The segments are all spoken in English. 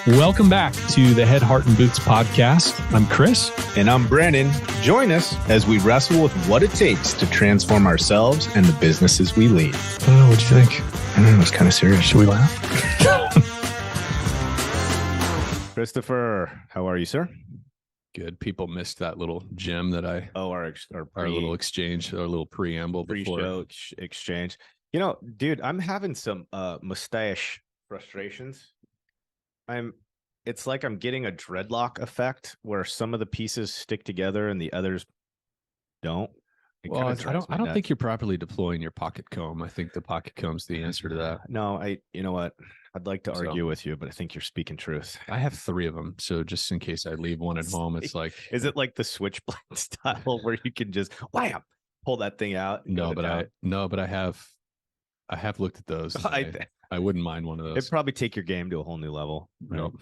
Welcome back to the Head, Heart, and Boots podcast. I'm Chris. And I'm Brandon. Join us as we wrestle with what it takes to transform ourselves and the businesses we lead. Oh, what'd you think? I don't know, it's kind of serious. Should we laugh? Christopher, how are you, sir? Good. People missed that little gem that our little exchange, our little preamble pre-show exchange. You know, dude, I'm having some mustache frustrations. It's like I'm getting a dreadlock effect where some of the pieces stick together and the others don't. Well, I don't think you're properly deploying your pocket comb. I think the pocket comb's the answer to that. No, you know what? I'd like to argue with you, but I think you're speaking truth. I have 3 of them, so just in case I leave one at home, it's like, is it like the switchblade style where you can just wham, pull that thing out? No, but I have looked at those. I wouldn't mind one of those. It'd probably take your game to a whole new level. Right? Nope.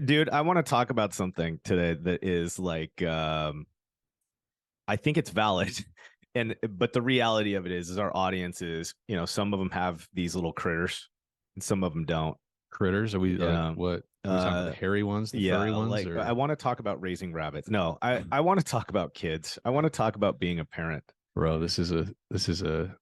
Dude, I want to talk about something today that is like, I think it's valid. But the reality of it is our audience is, some of them have these little critters and some of them don't. Critters? Are we, what? Are we talking about the hairy ones, the furry ones? Like, I want to talk about raising rabbits. No, I want to talk about kids. I want to talk about being a parent. Bro, this is a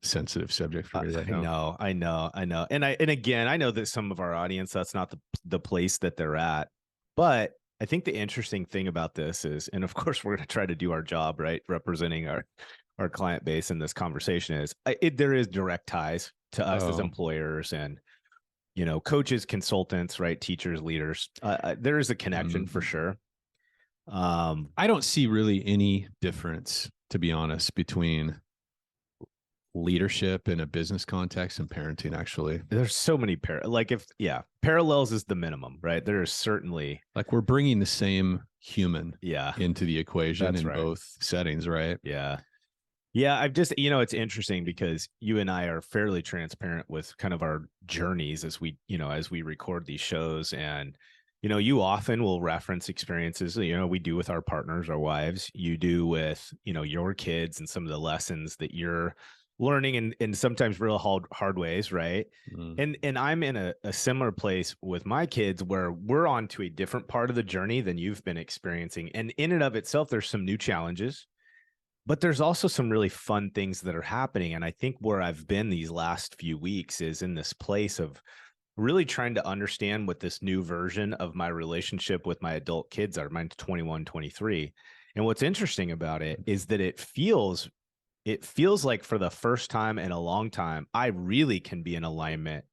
sensitive subject for me. I know. And again, I know that some of our audience, that's not the place that they're at. But I think the interesting thing about this is, and of course we're going to try to do our job, right? Representing our client base in this conversation is there is direct ties to us as employers and, coaches, consultants, right? Teachers, leaders. There is a connection for sure. I don't see really any difference, to be honest, between leadership in a business context and parenting. Actually, there's so many parallels is the minimum, right? There is certainly, like, we're bringing the same human into the equation. That's in right. Both settings, right? Yeah, I've just, it's interesting because you and I are fairly transparent with kind of our journeys as we record these shows. And, you often will reference experiences, we do with our partners, our wives, you do with, your kids and some of the lessons that you're learning in sometimes real hard ways, right? And I'm in a similar place with my kids where we're on to a different part of the journey than you've been experiencing. And in and of itself, there's some new challenges. But there's also some really fun things that are happening. And I think where I've been these last few weeks is in this place of really trying to understand what this new version of my relationship with my adult kids are. Mine's 21, 23. And what's interesting about it is that it feels like for the first time in a long time, I really can be in alignment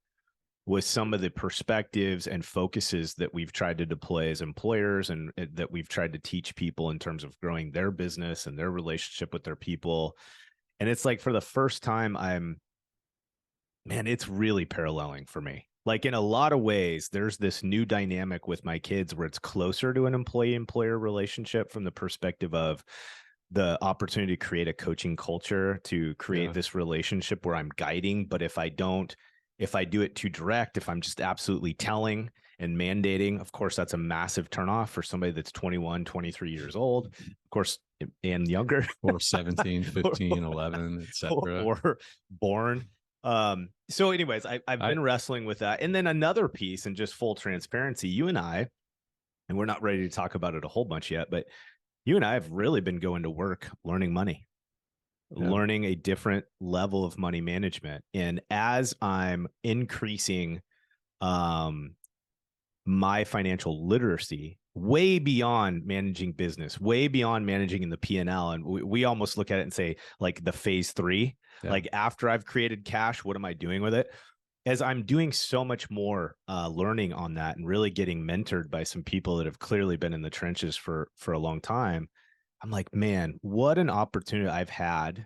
with some of the perspectives and focuses that we've tried to deploy as employers and that we've tried to teach people in terms of growing their business and their relationship with their people. And it's like for the first time, it's really paralleling for me. Like in a lot of ways, there's this new dynamic with my kids where it's closer to an employee-employer relationship from the perspective of the opportunity to create a coaching culture, to create this relationship where I'm guiding. But if I do it too direct, if I'm just absolutely telling and mandating, of course, that's a massive turnoff for somebody that's 21, 23 years old, of course, and younger. Or 17, 15, 11, et cetera. Or born. So anyways, I've been wrestling with that. And then another piece, and just full transparency, you and I, and we're not ready to talk about it a whole bunch yet, but you and I have really been going to work learning money. Learning a different level of money management. And as I'm increasing my financial literacy way beyond managing business, way beyond managing in the P&L. And we almost look at it and say, like, the phase 3, like after I've created cash, what am I doing with it? As I'm doing so much more learning on that and really getting mentored by some people that have clearly been in the trenches for a long time, I'm like, man, what an opportunity I've had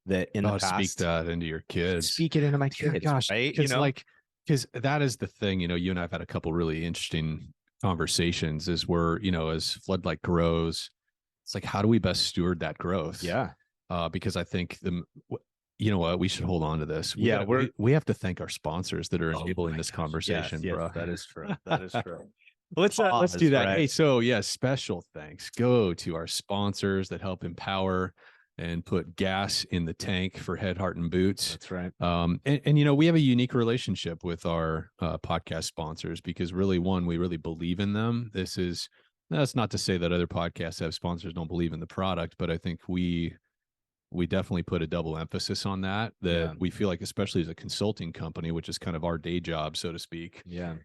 that in the past. Speak that into your kids. Speak it into my kids, gosh, right? Because that is the thing, you and I've had a couple really interesting conversations is where, as Floodlight grows, it's like, how do we best steward that growth? Yeah. Because I think you know what, we should hold on to this. We have to thank our sponsors that are enabling this conversation, yes, bro. That is true. That is true. Let's do that. Right. Hey, so special thanks go to our sponsors that help empower and put gas in the tank for Head, Heart, and Boots. That's right. And you know, we have a unique relationship with our podcast sponsors because really, one, we really believe in them. That's not to say that other podcasts have sponsors don't believe in the product, but I think we definitely put a double emphasis on that we feel like, especially as a consulting company, which is kind of our day job, so to speak. Yeah.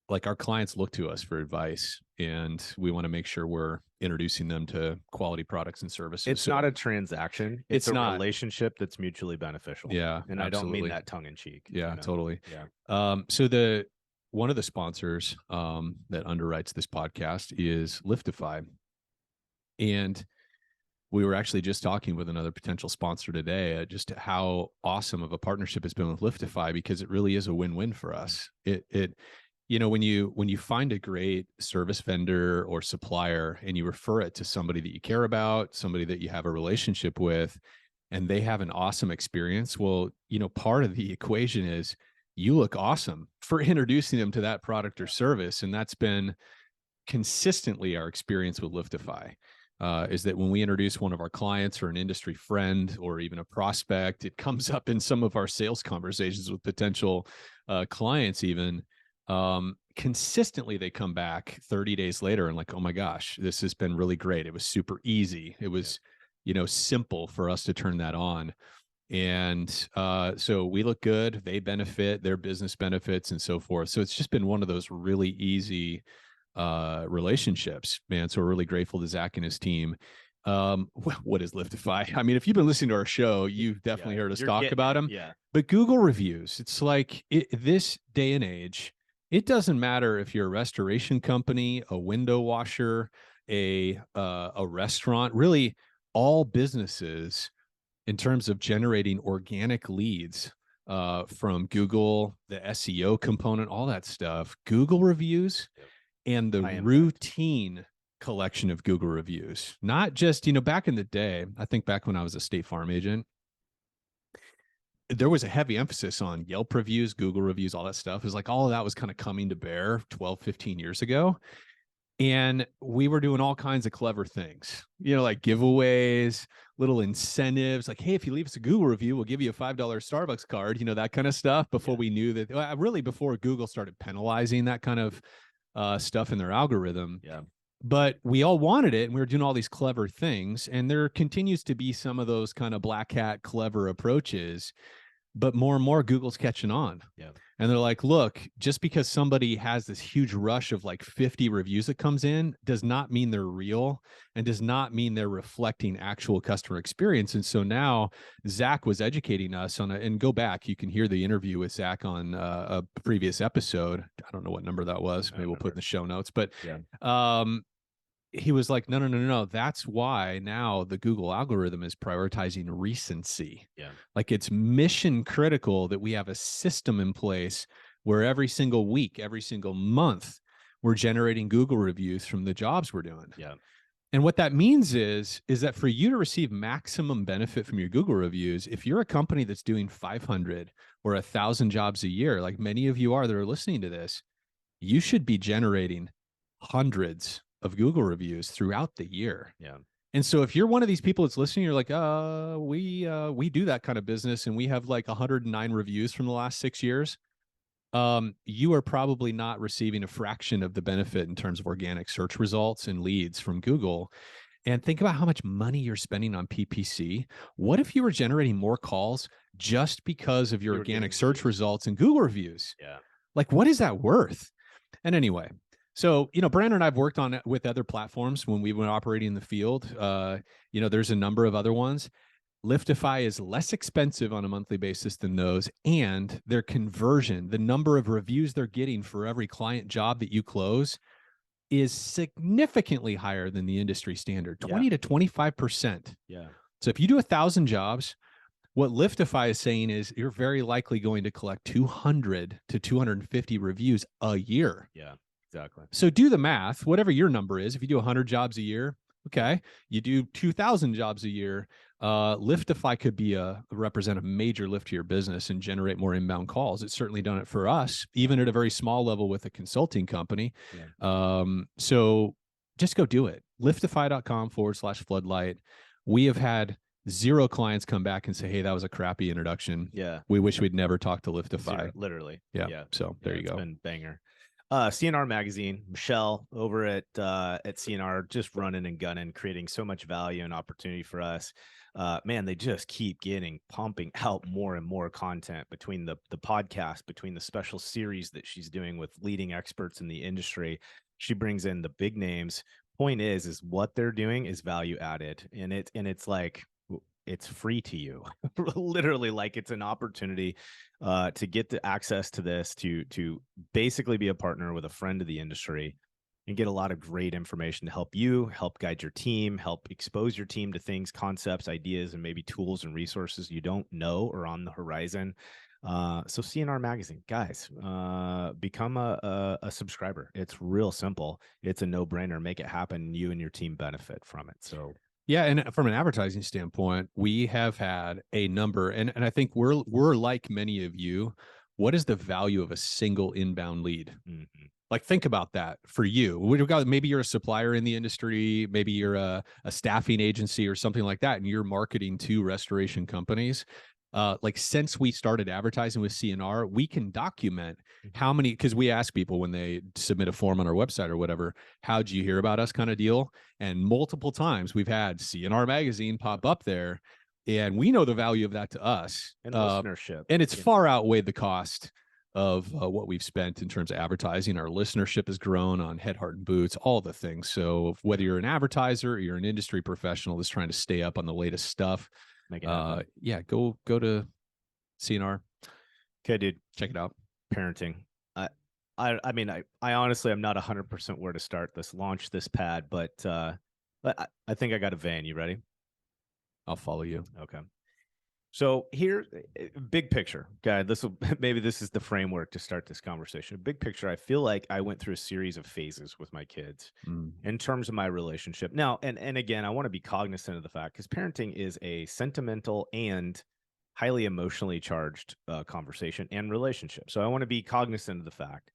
Like our clients look to us for advice, and we want to make sure we're introducing them to quality products and services. It's not a transaction. It's a not. Relationship that's mutually beneficial. Yeah. And I don't mean that tongue in cheek. Yeah, totally. Yeah. So one of the sponsors that underwrites this podcast is Liftify. And we were actually just talking with another potential sponsor today, just how awesome of a partnership it's been with Liftify, because it really is a win-win for us. You know, when you find a great service vendor or supplier and you refer it to somebody that you care about, somebody that you have a relationship with, and they have an awesome experience, well, you know, part of the equation is you look awesome for introducing them to that product or service. And that's been consistently our experience with Liftify. Is that when we introduce one of our clients or an industry friend or even a prospect, it comes up in some of our sales conversations with potential clients even. Consistently, they come back 30 days later and like, oh my gosh, this has been really great. It was super easy. It was, you know, simple for us to turn that on. And so we look good, they benefit, their business benefits and so forth. So it's just been one of those really easy relationships, man. So we're really grateful to Zach and his team. What is Liftify? I mean, if you've been listening to our show, you've definitely heard us talk about them. Yeah. But Google reviews, it's like this day and age, it doesn't matter if you're a restoration company, a window washer, a restaurant, really all businesses in terms of generating organic leads from Google, the SEO component, all that stuff, Google reviews and the routine collection of Google reviews, not just, you know, back in the day, I think back when I was a State Farm agent, there was a heavy emphasis on Yelp reviews, Google reviews, all that stuff. It was like all of that was kind of coming to bear 12, 15 years ago. And we were doing all kinds of clever things, you know, like giveaways, little incentives, like, hey, if you leave us a Google review, we'll give you a $5 Starbucks card, you know, that kind of stuff before we knew that, really before Google started penalizing that kind of stuff in their algorithm. Yeah. But we all wanted it and we were doing all these clever things. And there continues to be some of those kind of black hat clever approaches, but more and more Google's catching on. Yeah. And they're like, look, just because somebody has this huge rush of like 50 reviews that comes in does not mean they're real and does not mean they're reflecting actual customer experience. And so now Zach was educating us on and go back, you can hear the interview with Zach on a previous episode. I don't know what number that was. Maybe we'll put in the show notes, but he was like, no. That's why now the Google algorithm is prioritizing recency. Yeah. Like it's mission critical that we have a system in place where every single week, every single month, we're generating Google reviews from the jobs we're doing. Yeah. And what that means is that for you to receive maximum benefit from your Google reviews, if you're a company that's doing 500 or 1,000 jobs a year, like many of you are that are listening to this, you should be generating hundreds of Google reviews throughout the year. Yeah. And so if you're one of these people that's listening, you're like, we do that kind of business and we have like 109 reviews from the last 6 years. You are probably not receiving a fraction of the benefit in terms of organic search results and leads from Google. And think about how much money you're spending on PPC. What if you were generating more calls just because of your organic search results and Google reviews? Yeah. Like, what is that worth? And anyway, so, you know, Brandon and I've worked on it with other platforms when we were operating in the field. You know, there's a number of other ones. Liftify is less expensive on a monthly basis than those, and their conversion, the number of reviews they're getting for every client job that you close, is significantly higher than the industry standard, 20 to 25%. Yeah. So if you do 1,000 jobs, what Liftify is saying is you're very likely going to collect 200 to 250 reviews a year. Yeah. Exactly. So do the math, whatever your number is. If you do 100 jobs a year, okay, you do 2,000 jobs a year. Liftify could represent a major lift to your business and generate more inbound calls. It's certainly done it for us, even at a very small level with a consulting company. Yeah. So just go do it. Liftify.com/floodlight. we have had 0 clients come back and say, hey, that was a crappy introduction. Yeah. We wish we'd never talked to Liftify. Zero, literally. Yeah. So there you it's go. Been banger. CNR magazine, Michelle over at CNR, just running and gunning, creating so much value and opportunity for us. Man, they just keep pumping out more and more content between the podcast, between the special series that she's doing with leading experts in the industry. She brings in the big names. Point is what they're doing is value added, and it's like, it's free to you. Literally, like, it's an opportunity to get the access to this, to basically be a partner with a friend of the industry and get a lot of great information to help you, help guide your team, help expose your team to things, concepts, ideas, and maybe tools and resources you don't know or on the horizon. So CNR magazine, guys, become a subscriber. It's real simple. It's a no-brainer. Make it happen. You and your team benefit from it. So yeah, and from an advertising standpoint, we have had a number, and I think we're like many of you. What is the value of a single inbound lead? mm-hmm. Like, think about that for you. We've got, maybe you're a supplier in the industry, maybe you're a staffing agency or something like that, and you're marketing to restoration companies. Like, since we started advertising with CNR, we can document how many, because we ask people when they submit a form on our website or whatever, how'd you hear about us kind of deal? And multiple times we've had CNR magazine pop up there, and we know the value of that to us. And listenership. And it's far outweighed the cost of what we've spent in terms of advertising. Our listenership has grown on Head, Heart, and Boots, all the things. So whether you're an advertiser or you're an industry professional that's trying to stay up on the latest stuff, make it happen. Yeah, go to CNR. Okay, dude, check it out. Parenting. I mean, I honestly, I'm not 100% where to start launch this pad, but I think I got a vein. You ready? I'll follow you. Okay. So here, big picture, guy. Maybe this is the framework to start this conversation. Big picture, I feel like I went through a series of phases with my kids in terms of my relationship. Now, and again, I want to be cognizant of the fact, because parenting is a sentimental and highly emotionally charged conversation and relationship. So I want to be cognizant of the fact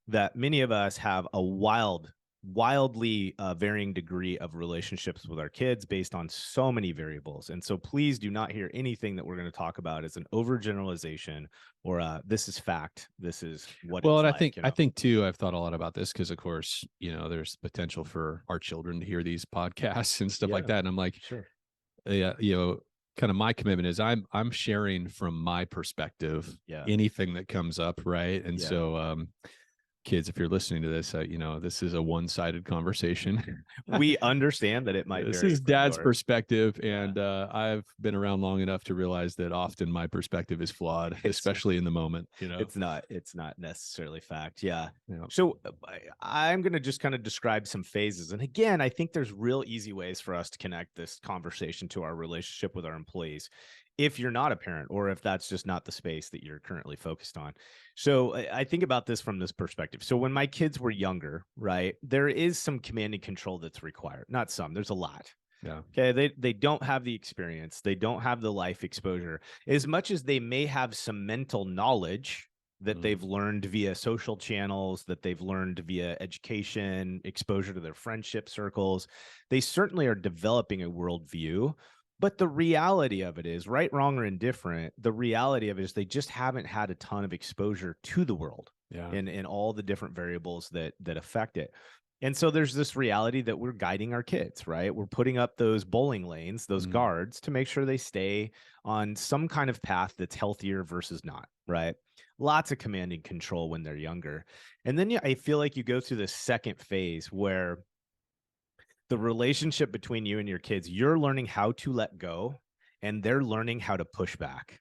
that many of us have a wildly varying degree of relationships with our kids based on so many variables. And so please do not hear anything that we're going to talk about as an overgeneralization or this is fact. This is what well, it's and like, I think too, I've thought a lot about this because, of course, there's potential for our children to hear these podcasts and stuff like that. And I'm like, sure. Yeah, kind of my commitment is I'm sharing from my perspective anything that comes up, right? And so kids, if you're listening to this, this is a one-sided conversation. We understand that it might this vary is dad's yours. perspective, and I've been around long enough to realize that often my perspective is flawed, especially in the moment. It's not necessarily fact. Yeah. So I'm going to just kind of describe some phases, and again, I think there's real easy ways for us to connect this conversation to our relationship with our employees, if you're not a parent or if that's just not the space that you're currently focused on. So I think about this from this perspective. So when my kids were younger, right, there is some command and control that's required. Not some, there's a lot. Yeah. Okay. They don't have the experience. They don't have the life exposure. As much as they may have some mental knowledge that they've learned via social channels, that they've learned via education, exposure to their friendship circles, they certainly are developing a worldview. But the reality of it is, right, wrong, or indifferent, the reality of it is they just haven't had a ton of exposure to the world and all the different variables that affect it. And so there's this reality that we're guiding our kids, right? We're putting up those bowling lanes, those guards, to make sure they stay on some kind of path that's healthier versus not, right? Lots of command and control when they're younger. And then I feel like you go through the second phase where the relationship between you and your kids, you're learning how to let go and they're learning how to push back.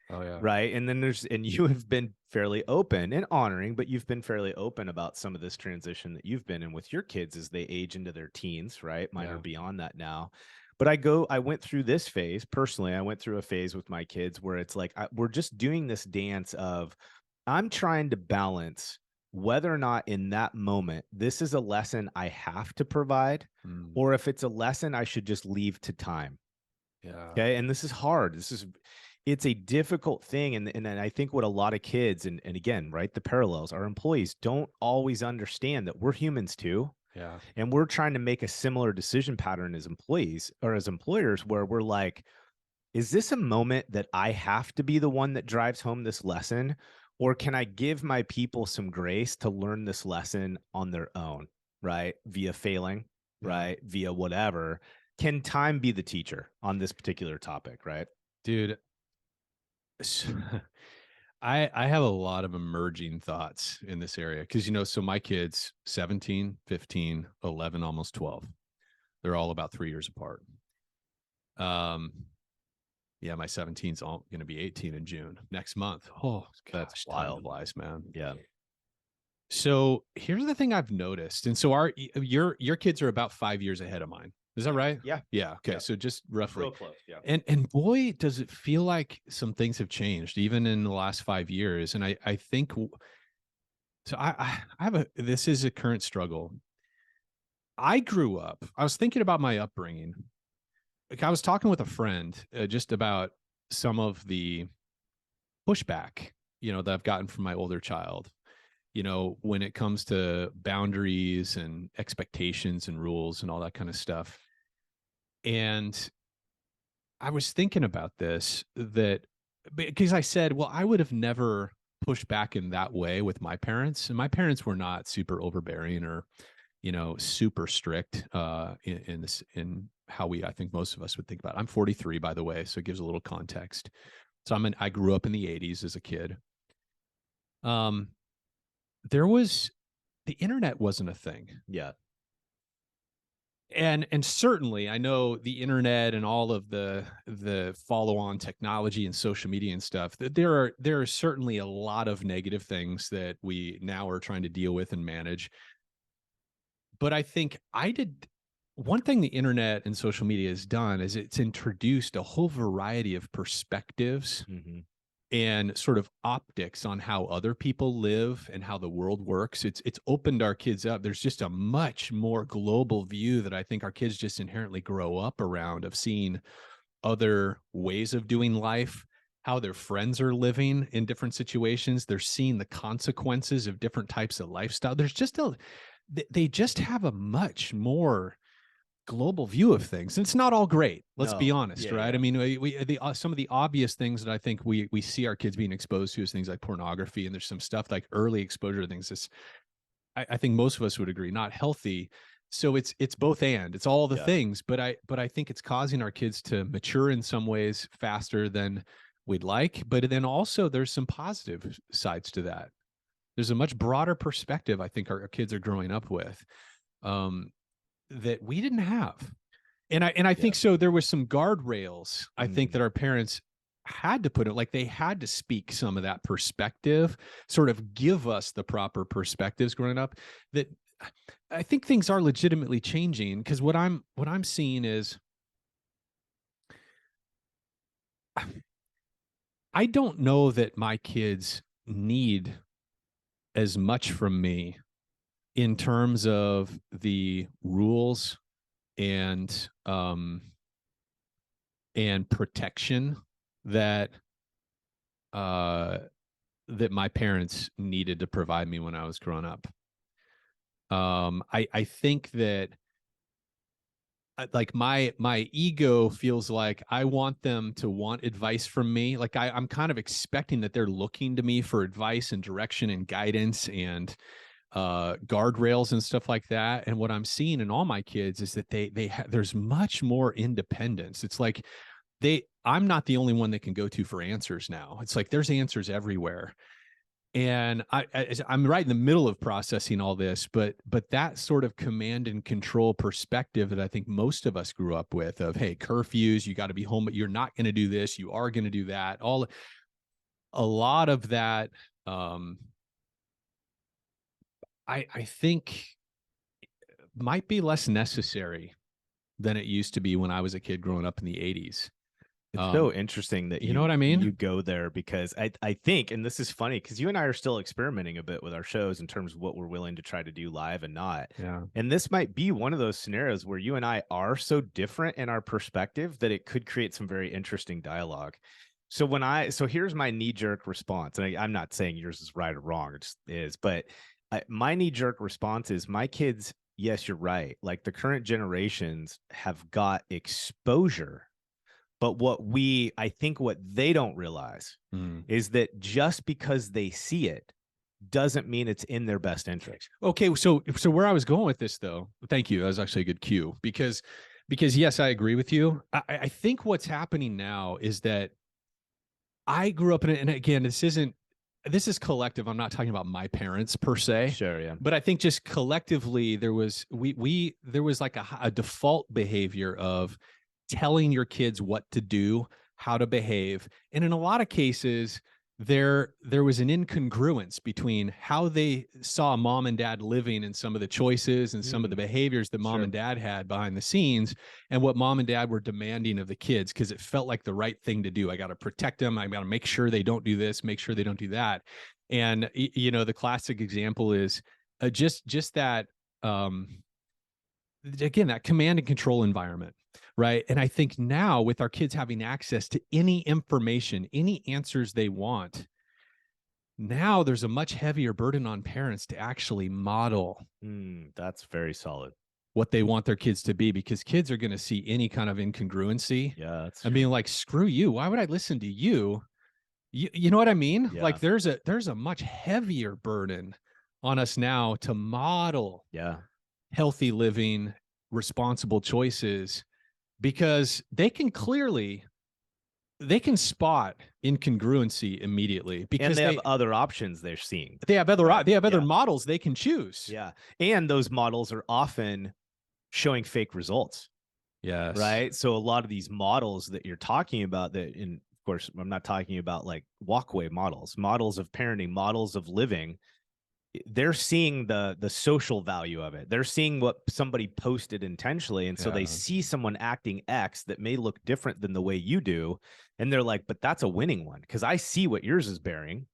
Oh, yeah. Right. And then you have been fairly open and honoring, but you've been fairly open about some of this transition that you've been in with your kids as they age into their teens, right? Mine are beyond that now. But I went through this phase personally. I went through a phase with my kids where it's like, we're just doing this dance of, I'm trying to balance whether or not in that moment, this is a lesson I have to provide, or if it's a lesson I should just leave to time. Yeah. Okay. And this is hard. It's a difficult thing. And I think what a lot of kids, and again, right, the parallels, our employees don't always understand that we're humans too. Yeah. And we're trying to make a similar decision pattern as employees or as employers, where we're like, is this a moment that I have to be the one that drives home this lesson? Or can I give my people some grace to learn this lesson on their own, right? Via failing, Yeah. right? Via whatever. Can time be the teacher on this particular topic, right? Dude, I have a lot of emerging thoughts in this area because, so my kids, 17, 15, 11, almost 12, they're all about 3 years apart. Yeah, my 17's all going to be 18 in June next month. Oh, That's gosh, time wild. flies, man. Yeah. So here's the thing I've noticed. And so your kids are about 5 years ahead of mine. Is that right? Yeah. Yeah. Okay. Yeah. So just roughly. Real close. Yeah. And boy, does it feel like some things have changed even in the last 5 years. And I think so. I have this is a current struggle. I was thinking about my upbringing. Like I was talking with a friend just about some of the pushback, that I've gotten from my older child, when it comes to boundaries and expectations and rules and all that kind of stuff. And I was thinking about this, that because I said, well, I would have never pushed back in that way with my parents. And my parents were not super overbearing or, super strict in how I think most of us would think about it. I'm 43, by the way, so it gives a little context. So I grew up in the 80s as a kid. There was the internet wasn't a thing. Yeah. And certainly I know the internet and all of the follow-on technology and social media and stuff, that there are certainly a lot of negative things that we now are trying to deal with and manage. But I think one thing the internet and social media has done is it's introduced a whole variety of perspectives and sort of optics on how other people live and how the world works. It's opened our kids up. There's just a much more global view that I think our kids just inherently grow up around, of seeing other ways of doing life, how their friends are living in different situations. They're seeing the consequences of different types of lifestyle. They just have a much more global view of things. And it's not all great. Let's be honest, right? Yeah. I mean, some of the obvious things that I think we see our kids being exposed to is things like pornography, and there's some stuff like early exposure to things that's, I think most of us would agree, not healthy. So it's both and it's all the things, but I think it's causing our kids to mature in some ways faster than we'd like. But then also there's some positive sides to that. There's a much broader perspective I think our kids are growing up with. That we didn't have. And I think so there was some guardrails, I think, that our parents had to put it, like they had to speak some of that perspective, sort of give us the proper perspectives growing up. That I think things are legitimately changing, because what I'm seeing is I don't know that my kids need as much from me in terms of the rules and protection that that my parents needed to provide me when I was growing up. I think that like my ego feels like I want them to want advice from me. Like I'm kind of expecting that they're looking to me for advice and direction and guidance and guardrails and stuff like that. And what I'm seeing in all my kids is that there's much more independence. It's like I'm not the only one they can go to for answers now. It's like there's answers everywhere. And I'm right in the middle of processing all this, but that sort of command and control perspective that I think most of us grew up with, of, hey, curfews, you got to be home, but you're not going to do this, you are going to do that. A lot of that, I think might be less necessary than it used to be when I was a kid growing up in the 80s. It's so interesting that you know what I mean? You go there, because I think, and this is funny, because you and I are still experimenting a bit with our shows in terms of what we're willing to try to do live and not. Yeah. And this might be one of those scenarios where you and I are so different in our perspective that it could create some very interesting dialogue. So here's my knee-jerk response, and I'm not saying yours is right or wrong, it just is, but my knee-jerk response is my kids yes, you're right. Like the current generations have got exposure, but I think what they don't realize is that just because they see it doesn't mean it's in their best interest. Okay, so where I was going with this, though, thank you. That was actually a good cue because yes, I agree with you. I think what's happening now is that I grew up in it, and again, this is collective. I'm not talking about my parents per se. Sure, yeah. But I think just collectively there was there was like a default behavior of telling your kids what to do, how to behave. And in a lot of cases, there was an incongruence between how they saw mom and dad living and some of the choices and some of the behaviors that mom and dad had behind the scenes and what mom and dad were demanding of the kids, because it felt like the right thing to do. I got to protect them. I got to make sure they don't do this, make sure they don't do that. And you know, the classic example is just that again, that command and control environment. Right. And I think now with our kids having access to any information, any answers they want, now there's a much heavier burden on parents to actually model that's very solid. What they want their kids to be, because kids are going to see any kind of incongruency. Yeah. That's and being like, screw you. Why would I listen to you? You know what I mean? Yeah. Like there's a much heavier burden on us now to model healthy living, responsible choices, because they can spot incongruency immediately, because they have other options they're seeing. They have other models they can choose. Yeah. And those models are often showing fake results. Yes. Right. So a lot of these models that you're talking about, that of course, I'm not talking about like walkway models of parenting, models of living. They're seeing the social value of it. They're seeing what somebody posted intentionally. And so they see someone acting X that may look different than the way you do. And they're like, but that's a winning one, because I see what yours is bearing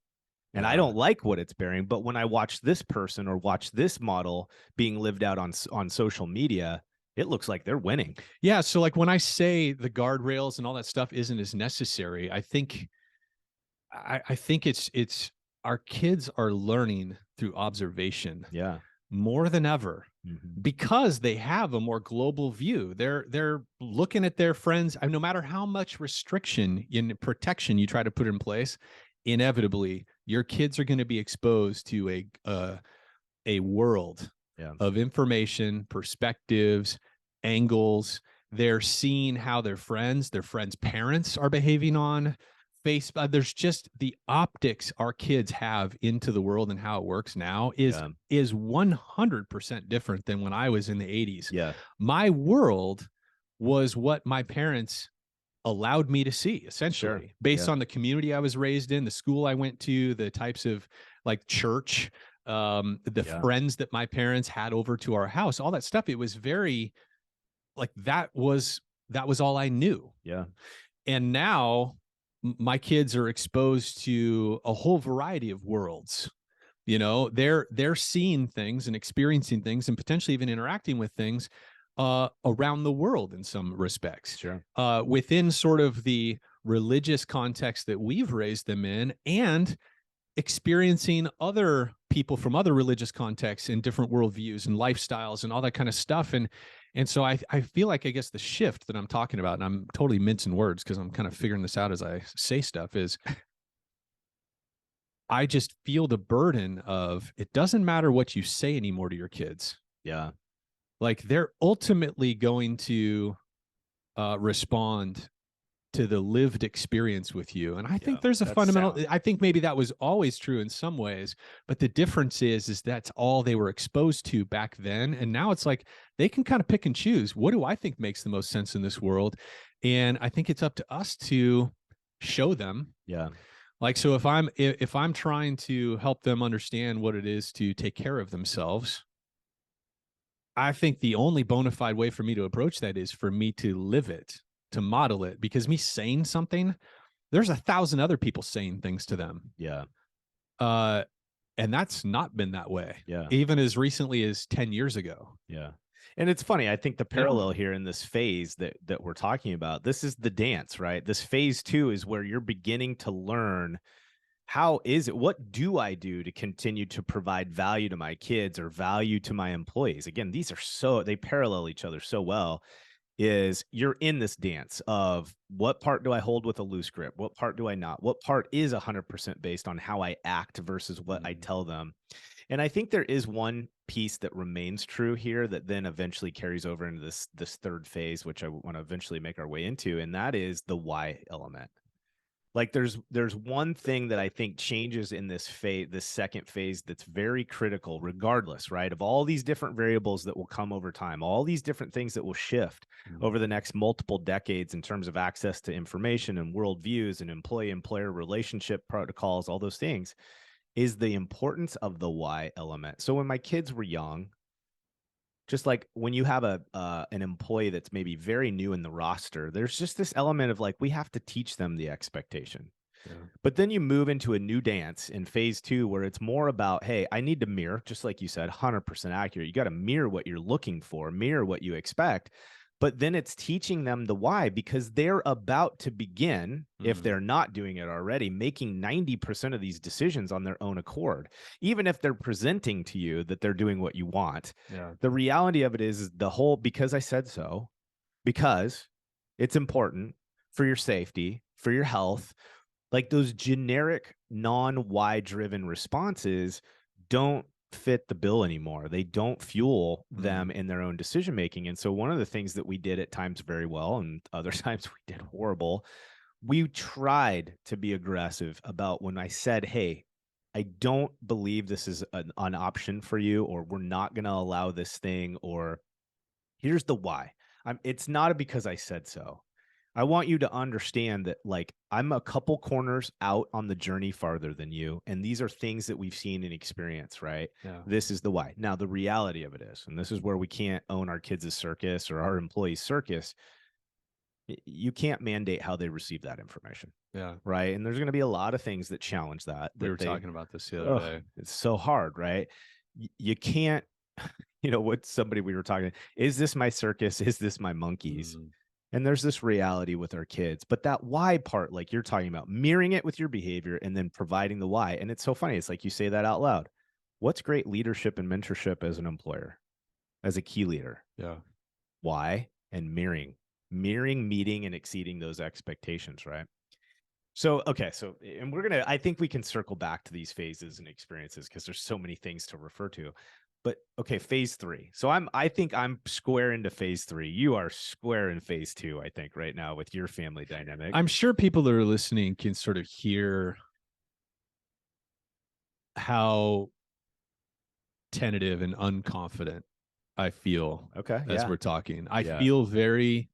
and I don't like what it's bearing. But when I watch this person or watch this model being lived out on social media, it looks like they're winning. Yeah. So like when I say the guardrails and all that stuff isn't as necessary, I think it's our kids are learning through observation more than ever, because they have a more global view. They're looking at their friends. No matter how much restriction and protection you try to put in place, inevitably your kids are going to be exposed to a world of information, perspectives, angles. They're seeing how their friends' parents are behaving on Facebook. There's just the optics our kids have into the world and how it works now is 100% different than when I was in the 80s. Yeah. My world was what my parents allowed me to see, essentially, based on the community I was raised in, the school I went to, the types of like church, the friends that my parents had over to our house, all that stuff. It was very like that was all I knew. Yeah. And now my kids are exposed to a whole variety of worlds. You know, they're seeing things and experiencing things and potentially even interacting with things around the world in some respects. Sure. Within sort of the religious context that we've raised them in, and experiencing other people from other religious contexts in different worldviews and lifestyles and all that kind of stuff. And so I feel like, I guess the shift that I'm talking about, and I'm totally mincing words because I'm kind of figuring this out as I say stuff, is I just feel the burden of, it doesn't matter what you say anymore to your kids. Yeah. Like they're ultimately going to respond to the lived experience with you. And I think there's a fundamental, I think maybe that was always true in some ways, but the difference is that's all they were exposed to back then. And now it's like, they can kind of pick and choose. What do I think makes the most sense in this world? And I think it's up to us to show them. Yeah. Like, so if I'm trying to help them understand what it is to take care of themselves, I think the only bona fide way for me to approach that is for me to live it, to model it, because me saying something, there's 1,000 other people saying things to them. Yeah. And that's not been that way. Yeah. Even as recently as 10 years ago. Yeah. And it's funny, I think the parallel here in this phase that we're talking about, this is the dance, right? This phase 2 is where you're beginning to learn how is it, what do I do to continue to provide value to my kids or value to my employees? Again, they parallel each other so well. Is you're in this dance of what part do I hold with a loose grip? What part do I not? What part is 100% based on how I act versus what I tell them? And I think there is one piece that remains true here that then eventually carries over into this third phase, which I want to eventually make our way into, and that is the why element. Like there's one thing that I think changes in this phase, this second phase, that's very critical, regardless, right, of all these different variables that will come over time, all these different things that will shift over the next multiple decades in terms of access to information and worldviews and employee-employer relationship protocols, all those things, is the importance of the why element. So when my kids were young, just like when you have an employee that's maybe very new in the roster, there's just this element of like, we have to teach them the expectation. Yeah. But then you move into a new dance in phase 2 where it's more about, hey, I need to mirror, just like you said, 100% accurate. You got to mirror what you're looking for, mirror what you expect. But then it's teaching them the why, because they're about to begin, if they're not doing it already, making 90% of these decisions on their own accord. Even if they're presenting to you that they're doing what you want, the reality of it is the whole, because I said so, because it's important for your safety, for your health, like those generic non-why driven responses don't fit the bill anymore. They don't fuel them in their own decision making. And so one of the things that we did at times very well and other times we did horrible, we tried to be aggressive about when I said, hey, I don't believe this is an option for you, or we're not going to allow this thing, or here's the why. It's not because I said so. I want you to understand that, like, I'm a couple corners out on the journey farther than you. And these are things that we've seen and experienced, right? Yeah. This is the why. Now, the reality of it is, and this is where we can't own our kids' circus or our employees' circus, you can't mandate how they receive that information. Yeah. Right. And there's going to be a lot of things that challenge that. We were talking about this the other day. It's so hard, right? You can't, what somebody we were talking, is this my circus? Is this my monkeys? And there's this reality with our kids, but that why part, like you're talking about, mirroring it with your behavior and then providing the why. And it's so funny. It's like you say that out loud. What's great leadership and mentorship as an employer, as a key leader? Yeah. Why and mirroring, meeting and exceeding those expectations, right? So, okay. So, and I think we can circle back to these phases and experiences because there's so many things to refer to. But okay, phase 3. So I think I'm square into phase 3. You are square in phase 2, I think, right now with your family dynamic. I'm sure people that are listening can sort of hear how tentative and unconfident I feel as we're talking. I feel very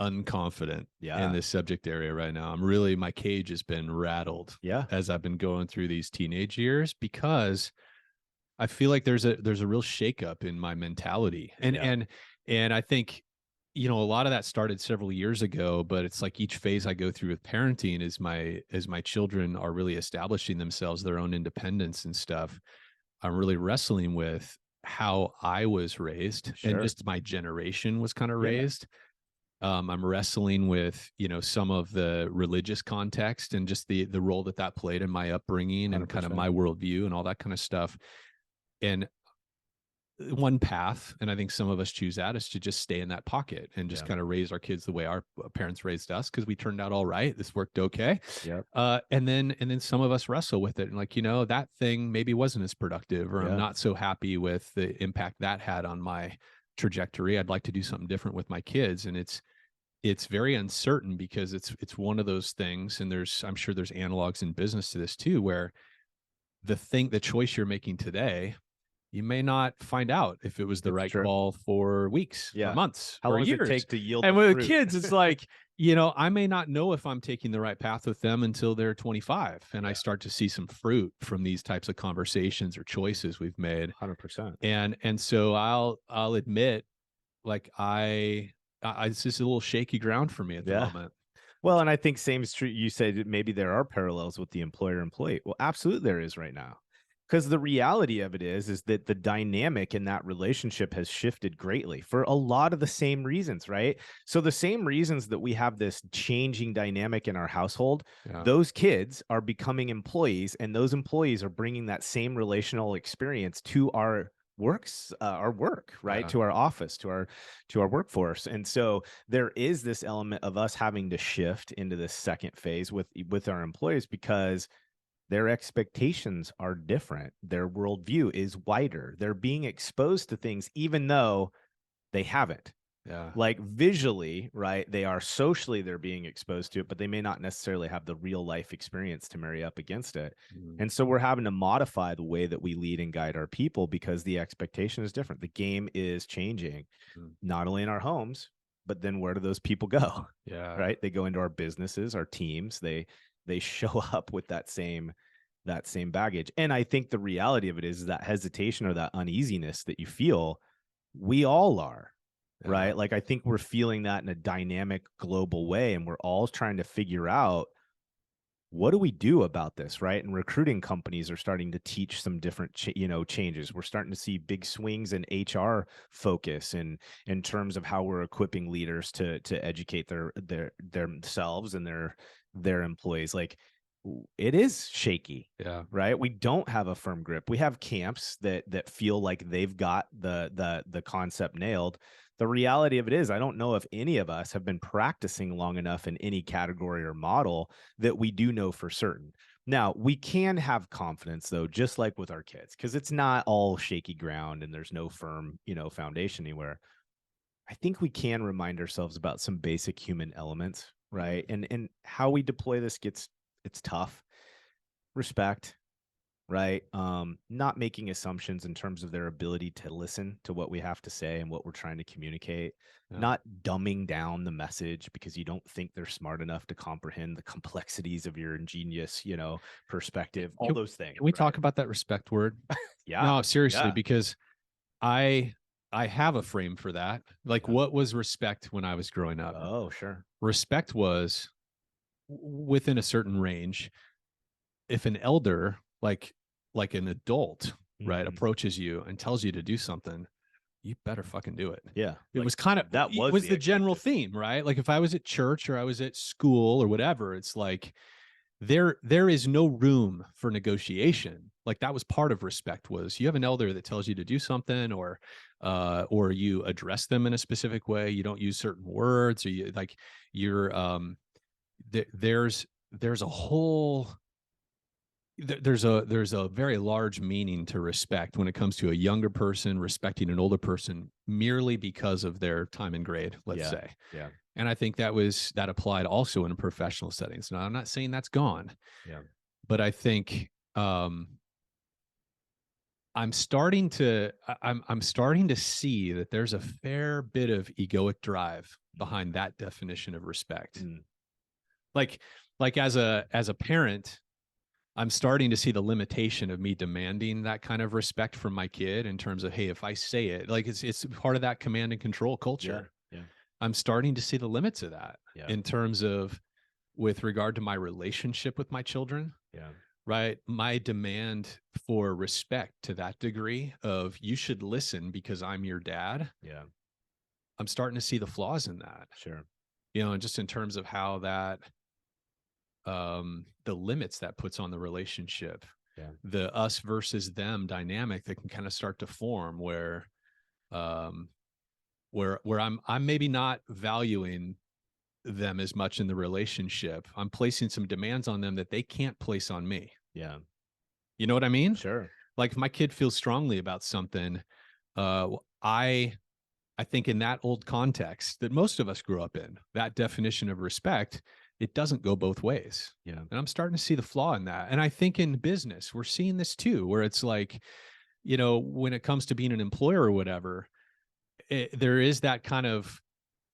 unconfident in this subject area right now. My cage has been rattled as I've been going through these teenage years, because I feel like there's a real shakeup in my mentality. And I think, a lot of that started several years ago, but it's like each phase I go through with parenting as my children are really establishing themselves, their own independence and stuff, I'm really wrestling with how I was raised and just my generation was kind of raised. I'm wrestling with, some of the religious context and just the role that played in my upbringing 100%. And kind of my worldview and all that kind of stuff. And one path, and I think some of us choose that, is to just stay in that pocket and just kind of raise our kids the way our parents raised us, because we turned out all right. This worked okay. And then some of us wrestle with it and like, that thing maybe wasn't as productive, or I'm not so happy with the impact that had on my trajectory. I'd like to do something different with my kids. And it's very uncertain, because it's one of those things. And I'm sure there's analogs in business to this too, where the choice you're making today, you may not find out if it was the right call for weeks or months or years. How long does it take to yield? And with kids, it's like, I may not know if I'm taking the right path with them until they're 25, and I start to see some fruit from these types of conversations or choices we've made. 100%. And so I'll admit, like it's just a little shaky ground for me at the moment. Well, and I think same is true. You said maybe there are parallels with the employer-employee. Well, absolutely there is right now. Because the reality of it is that the dynamic in that relationship has shifted greatly for a lot of the same reasons, right? So the same reasons that we have this changing dynamic in our household, those kids are becoming employees, and those employees are bringing that same relational experience to our work, right? To our office, to our workforce. And so there is this element of us having to shift into this second phase with our employees, because their expectations are different. Their worldview is wider. They're being exposed to things even though they haven't. Yeah. Like visually, right? They are socially, they're being exposed to it, but they may not necessarily have the real life experience to marry up against it. And so we're having to modify the way that we lead and guide our people, because the expectation is different. The game is changing, not only in our homes, but then where do those people go? Yeah. Right? They go into our businesses, our teams. They show up with that same baggage. And I think the reality of it is that hesitation or that uneasiness that you feel, we all are, right? Like, I think we're feeling that in a dynamic global way, and we're all trying to figure out, what do we do about this, right? And recruiting companies are starting to teach some different changes. We're starting to see big swings in HR focus, and in terms of how we're equipping leaders to educate themselves and their employees. Like, it is shaky, right? We don't have a firm grip. We have camps that feel like they've got the concept nailed. The reality of it is, I don't know if any of us have been practicing long enough in any category or model that we do know for certain. Now, we can have confidence, though, just like with our kids, because it's not all shaky ground and there's no firm, foundation anywhere. I think we can remind ourselves about some basic human elements, right? And how we deploy this it's tough. Respect, right? Not making assumptions in terms of their ability to listen to what we have to say and what we're trying to communicate. Not dumbing down the message because you don't think they're smart enough to comprehend the complexities of your ingenious, perspective. All those things. Can we talk about that respect word? Yeah. No, seriously, Yeah. because I have a frame for that. Like, what was respect when I was growing up? Oh, sure. Respect was within a certain range. If an elder, like an adult, right, approaches you and tells you to do something, you better fucking do it. Yeah. It was kind of, that was the general theme, right? Like, if I was at church or I was at school or whatever, it's like, there is no room for negotiation. Like, that was part of respect, was you have an elder that tells you to do something, or you address them in a specific way. You don't use certain words, or there's a whole, there's a very large meaning to respect when it comes to a younger person respecting an older person merely because of their time and grade, let's say. Yeah. And I think that applied also in professional settings. Now, I'm not saying that's gone. Yeah. But I think I'm starting to see that there's a fair bit of egoic drive behind that definition of respect. Like as a parent, I'm starting to see the limitation of me demanding that kind of respect from my kid, in terms of, hey, if I say it, like, it's part of that command and control culture. Yeah. I'm starting to see the limits of that in terms of, with regard to my relationship with my children. Yeah. Right. My demand for respect to that degree of, you should listen because I'm your dad. Yeah. I'm starting to see the flaws in that. Sure. And just in terms of how that, the limits that puts on the relationship, the us versus them dynamic that can kind of start to form, where I'm maybe not valuing them as much in the relationship. I'm placing some demands on them that they can't place on me. Yeah. You know what I mean? Sure. Like, if my kid feels strongly about something, I think in that old context that most of us grew up in, that definition of respect, it doesn't go both ways. Yeah. And I'm starting to see the flaw in that. And I think in business, we're seeing this too, where it's like, when it comes to being an employer or whatever, there is that kind of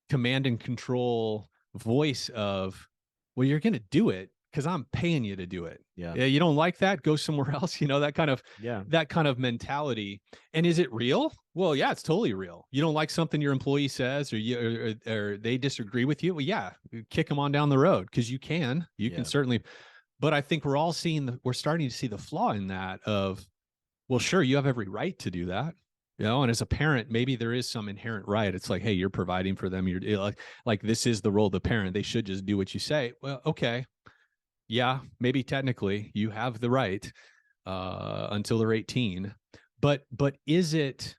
command and control voice of, well, you're going to do it because I'm paying you to do it. Yeah. You don't like that? Go somewhere else. That kind of mentality. And is it real? Well, yeah, it's totally real. You don't like something your employee says, or they disagree with you. Well, yeah, kick them on down the road, because you can certainly. But I think we're starting to see the flaw in that of, Well, sure, you have every right to do that. And as a parent, maybe there is some inherent right. It's like, hey, you're providing for them. You're like this is the role of the parent. They should just do what you say. Well, okay. Yeah, maybe technically you have the right until they're 18. But does it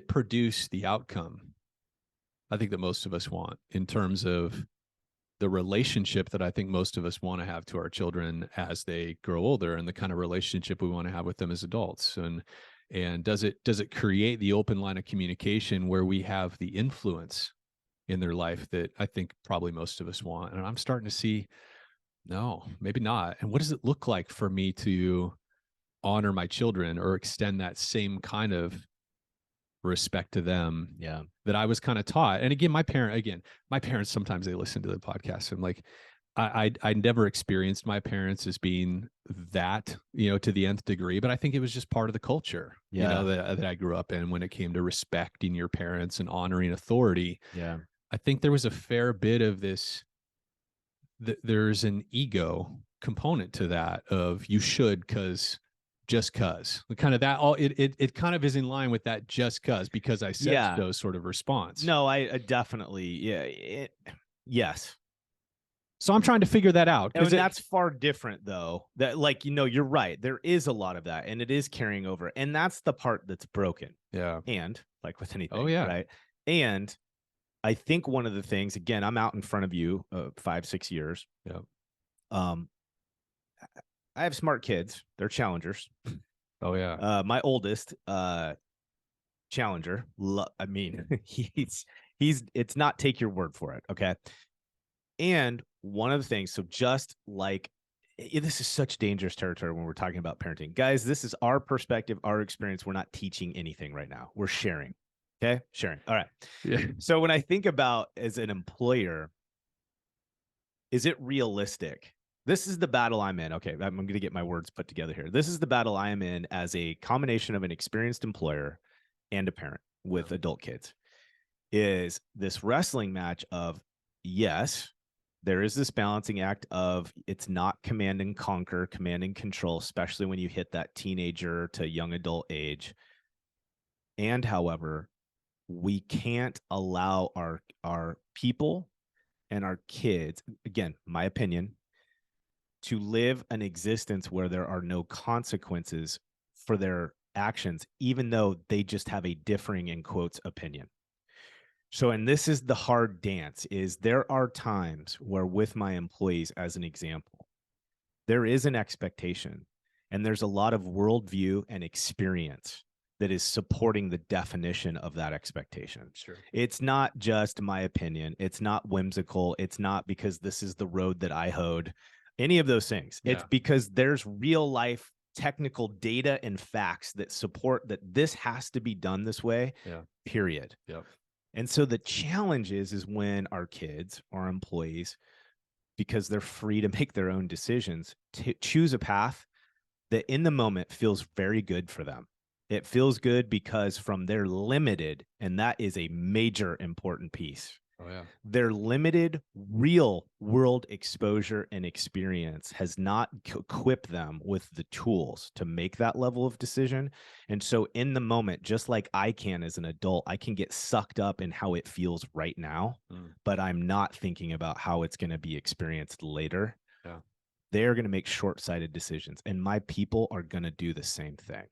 produce the outcome I think that most of us want in terms of the relationship that I think most of us want to have to our children as they grow older, and the kind of relationship we want to have with them as adults? And does it create the open line of communication where we have the influence in their life that I think probably most of us want? And I'm starting to see, no, maybe not. And what does it look like for me to honor my children or extend that same kind of respect to them that I was kind of taught? And again, my parents, sometimes they listen to the podcast. I'm like, I never experienced my parents as being that, to the nth degree, but I think it was just part of the culture, that I grew up in when it came to respecting your parents and honoring authority. Yeah. I think there was a fair bit of this, there's an ego component to that of you should, just cause kind of that all it kind of is in line with that just because I said so sort of response. No, I definitely, yes. So I'm trying to figure that out. And that's far different though. That you're right. There is a lot of that and it is carrying over. And that's the part that's broken. Yeah. And like with anything. Oh yeah. Right. And I think one of the things, again, I'm out in front of you 5-6 years. Yeah. I have smart kids. They're challengers. Oh yeah. My oldest challenger. I mean, he's it's not take your word for it. Okay. And one of the things, so just like this is such dangerous territory when we're talking about parenting. Guys, this is our perspective, our experience. We're not teaching anything right now. We're sharing. Okay. Sharing. All right. Yeah. So when I think about as an employer, is it realistic? This is the battle I'm in. Okay, I'm going to get my words put together here. This is the battle I am in as a combination of an experienced employer and a parent with adult kids. Is this wrestling match of, yes, there is this balancing act of it's not command and conquer, command and control, especially when you hit that teenager to young adult age. And however, we can't allow our people and our kids, again, my opinion, to live an existence where there are no consequences for their actions, even though they just have a differing, in quotes, opinion. So, and this is the hard dance, is there are times where with my employees, as an example, there is an expectation and there's a lot of worldview and experience that is supporting the definition of that expectation. Sure. It's not just my opinion. It's not whimsical. It's not because this is the road that I hoed. Any of those things. Yeah. It's because there's real life technical data and facts that support that this has to be done this way, period. Yep. And so the challenge is when our kids, our employees, because they're free to make their own decisions, to choose a path that in the moment feels very good for them. It feels good because from their limited, and that is a major important piece. Oh, yeah. Their limited real world exposure and experience has not equipped them with the tools to make that level of decision. And so in the moment, just like I can as an adult, I can get sucked up in how it feels right now, but I'm not thinking about how it's going to be experienced later. Yeah. They're going to make short-sighted decisions, and my people are going to do the same thing.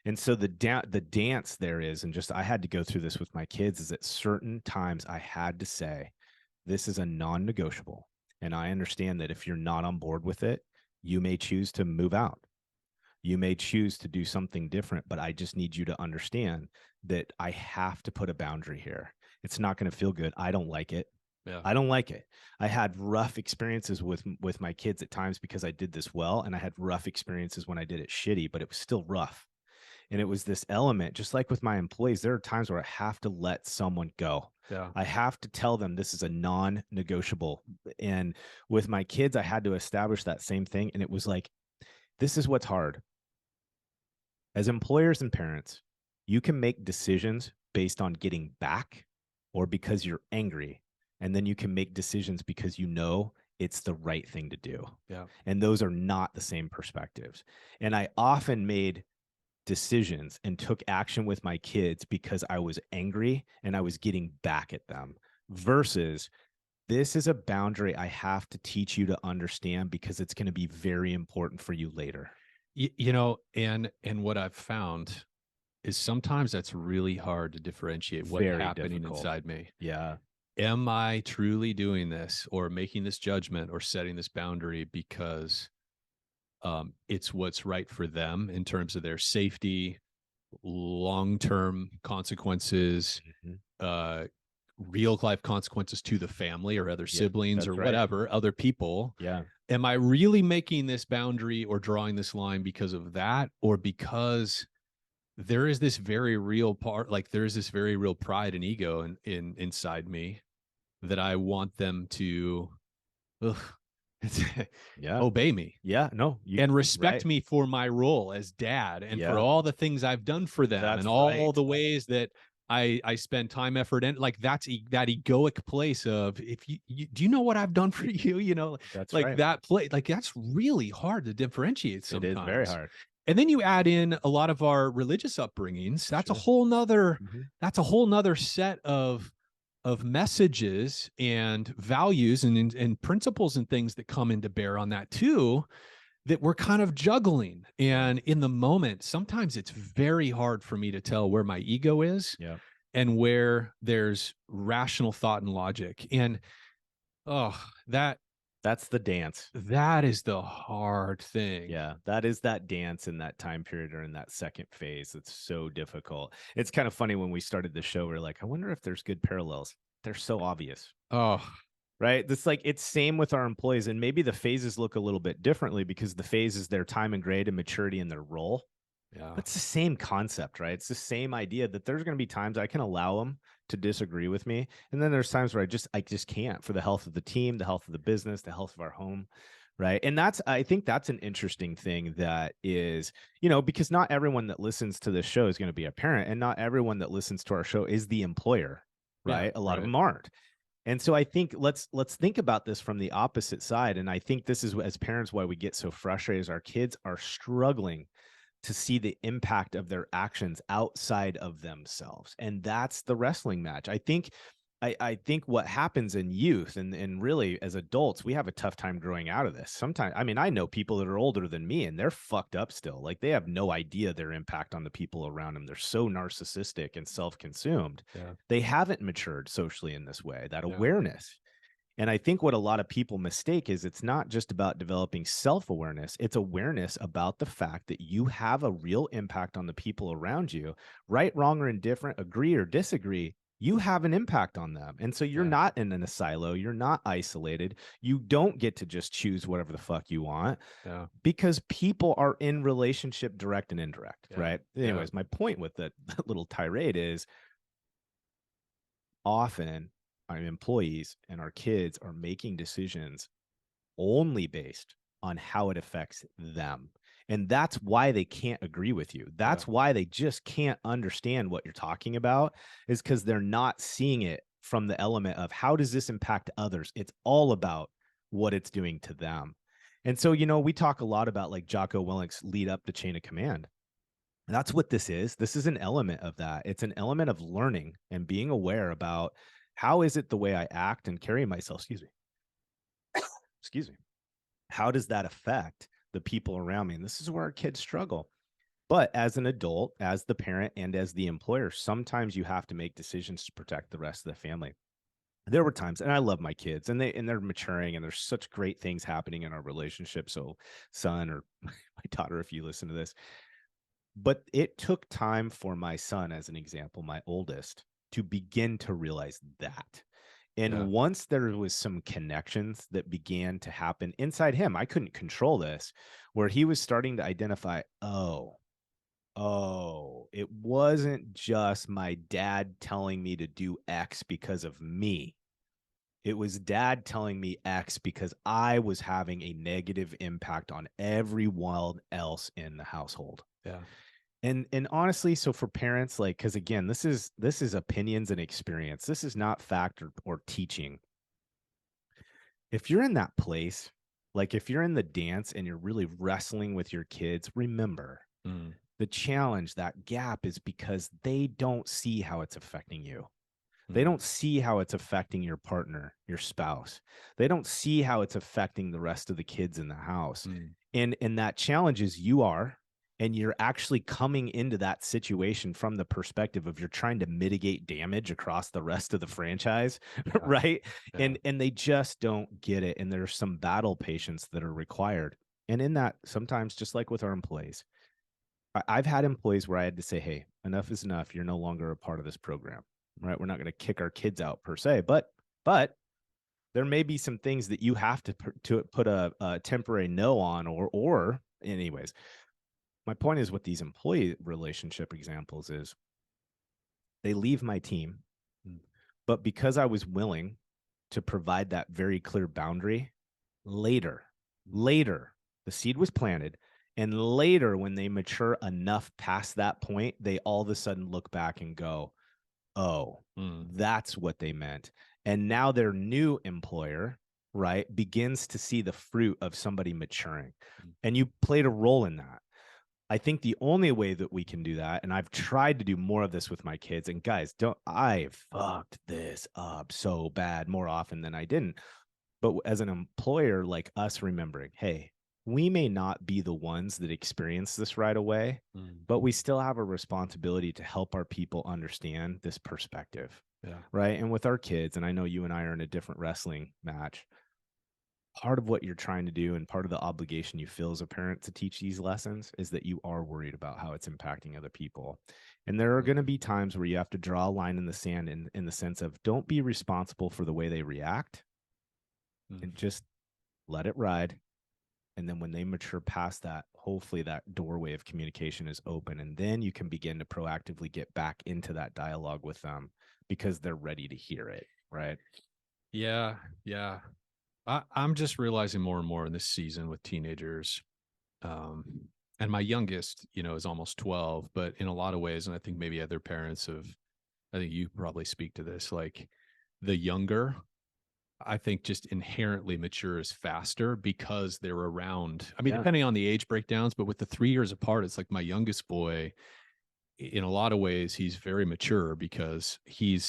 And so the dance there is, and just I had to go through this with my kids, is at certain times I had to say, this is a non-negotiable. And I understand that if you're not on board with it, you may choose to move out. You may choose to do something different, but I just need you to understand that I have to put a boundary here. It's not going to feel good. I don't like it. Yeah. I don't like it. I had rough experiences with my kids at times because I did this well, and I had rough experiences when I did it shitty, but it was still rough. And it was this element, just like with my employees, there are times where I have to let someone go. Yeah. I have to tell them this is a non-negotiable. And with my kids, I had to establish that same thing. And it was like, this is what's hard. As employers and parents, you can make decisions based on getting back or because you're angry. And then you can make decisions because you know it's the right thing to do. Yeah. And those are not the same perspectives. And I often made decisions and took action with my kids because I was angry and I was getting back at them, versus this is a boundary I have to teach you to understand because it's going to be very important for you later. You know, and what I've found is sometimes that's really hard to differentiate what's Very happening difficult. inside me. Yeah. Am I truly doing this or making this judgment or setting this boundary because it's what's right for them in terms of their safety, long-term consequences, Mhm. real life consequences to the family or other siblings or that's right. whatever, other people? Yeah. Am I really making this boundary or drawing this line because of that, or because there is this very real part, like there's this very real pride and ego inside me that I want them to Yeah. obey me Yeah. No, and respect right. me for my role as dad and for Yeah. all the things I've done for them That's and all right. the ways that I spend time, effort, and like that's that egoic place of, if you do you know what I've done for you? You know, That's like right. that play, like that's really hard to differentiate It sometimes. is very hard. And then you add in a lot of our religious upbringings. That's Sure. a whole nother, Mhm. that's a whole nother set of messages and values and principles and things that come into bear on that too, that we're kind of juggling. And in the moment, sometimes it's very hard for me to tell where my ego is Yeah. and where there's rational thought and logic. And That's the dance. that is the hard thing. Yeah, that is that dance in that time period or in that second phase. It's so difficult. It's kind of funny when we started the show, we're like, I wonder if there's good parallels. They're so obvious, Oh, right? It's like, it's same with our employees, and maybe the phases look a little bit differently because the phase is their time and grade and maturity in their role. yeah. But it's the same concept, right? It's the same idea that there's going to be times I can allow them to disagree with me. And then there's times where I just can't, for the health of the team, the health of the business, the health of our home. Right. And I think that's an interesting thing that is, because not everyone that listens to this show is going to be a parent, and not everyone that listens to our show is the employer. Right. A lot of them aren't. And so I think let's think about this from the opposite side. And I think this is, as parents, why we get so frustrated, is our kids are struggling to see the impact of their actions outside of themselves. And that's the wrestling match. I think what happens in youth and really as adults, we have a tough time growing out of this. Sometimes, I mean, I know people that are older than me and they're fucked up still. Like, they have no idea their impact on the people around them. They're so narcissistic and self-consumed. Yeah. They haven't matured socially in this way, that Yeah. awareness. And I think what a lot of people mistake is it's not just about developing self-awareness. It's awareness about the fact that you have a real impact on the people around you. Right, wrong, or indifferent, agree or disagree, you have an impact on them. And so you're not in a silo. You're not isolated. You don't get to just choose whatever the fuck you want, because people are in relationship, direct and indirect. Right. Anyways, my point with that little tirade is, often our employees and our kids are making decisions only based on how it affects them. And that's why they can't agree with you. That's why they just can't understand what you're talking about, is because they're not seeing it from the element of, how does this impact others? It's all about what it's doing to them. And so, we talk a lot about, like, Jocko Willink's lead up to chain of command. That's what this is. This is an element of that. It's an element of learning and being aware about, how is it the way I act and carry myself? Excuse me. How does that affect the people around me? And this is where our kids struggle. But as an adult, as the parent and as the employer, sometimes you have to make decisions to protect the rest of the family. There were times, and I love my kids, and they're maturing, and there's such great things happening in our relationship. So, son, or my daughter, if you listen to this, but it took time for my son, as an example, my oldest, to begin to realize that. And once there was some connections that began to happen inside him, I couldn't control this, where he was starting to identify, oh, it wasn't just my dad telling me to do X because of me. It was dad telling me X because I was having a negative impact on everyone else in the household. Yeah. And honestly, so for parents, like, because again, this is opinions and experience. This is not fact or teaching. if you're in that place, like if you're in the dance and you're really wrestling with your kids, remember the challenge, that gap is because they don't see how it's affecting you. They don't see how it's affecting your partner, your spouse. They don't see how it's affecting the rest of the kids in the house. And that challenge is you are, and you're actually coming into that situation from the perspective of you're trying to mitigate damage across the rest of the franchise, right? And they just don't get it. And there's some battle patience that are required. And in that, sometimes just like with our employees, I've had employees where I had to say, hey, enough is enough. You're no longer a part of this program, right? We're not going to kick our kids out per se, but there may be some things that you have to put a temporary no on, or anyways. My point is with these employee relationship examples is they leave my team, but because I was willing to provide that very clear boundary, later, the seed was planted. And later, when they mature enough past that point, they all of a sudden look back and go, oh, that's what they meant. And now their new employer, right, begins to see the fruit of somebody maturing. And you played a role in that. I think the only way that we can do that, and I've tried to do more of this with my kids, and guys, I fucked this up so bad more often than I didn't. But as an employer like us, remembering, hey, we may not be the ones that experience this right away, but we still have a responsibility to help our people understand this perspective. Right. And with our kids, and I know you and I are in a different wrestling match, part of what you're trying to do and part of the obligation you feel as a parent to teach these lessons is that you are worried about how it's impacting other people. And there are going to be times where you have to draw a line in the sand in the sense of don't be responsible for the way they react and just let it ride. And then when they mature past that, hopefully that doorway of communication is open. And then you can begin to proactively get back into that dialogue with them because they're ready to hear it. Right. Yeah. Yeah. I'm just realizing more and more in this season with teenagers. And my youngest, is almost 12, but in a lot of ways, and I think maybe other parents I think you probably speak to this, like the younger, I think just inherently matures faster because they're around. I mean, depending on the age breakdowns, but with the 3 years apart, it's like my youngest boy, in a lot of ways, he's very mature because he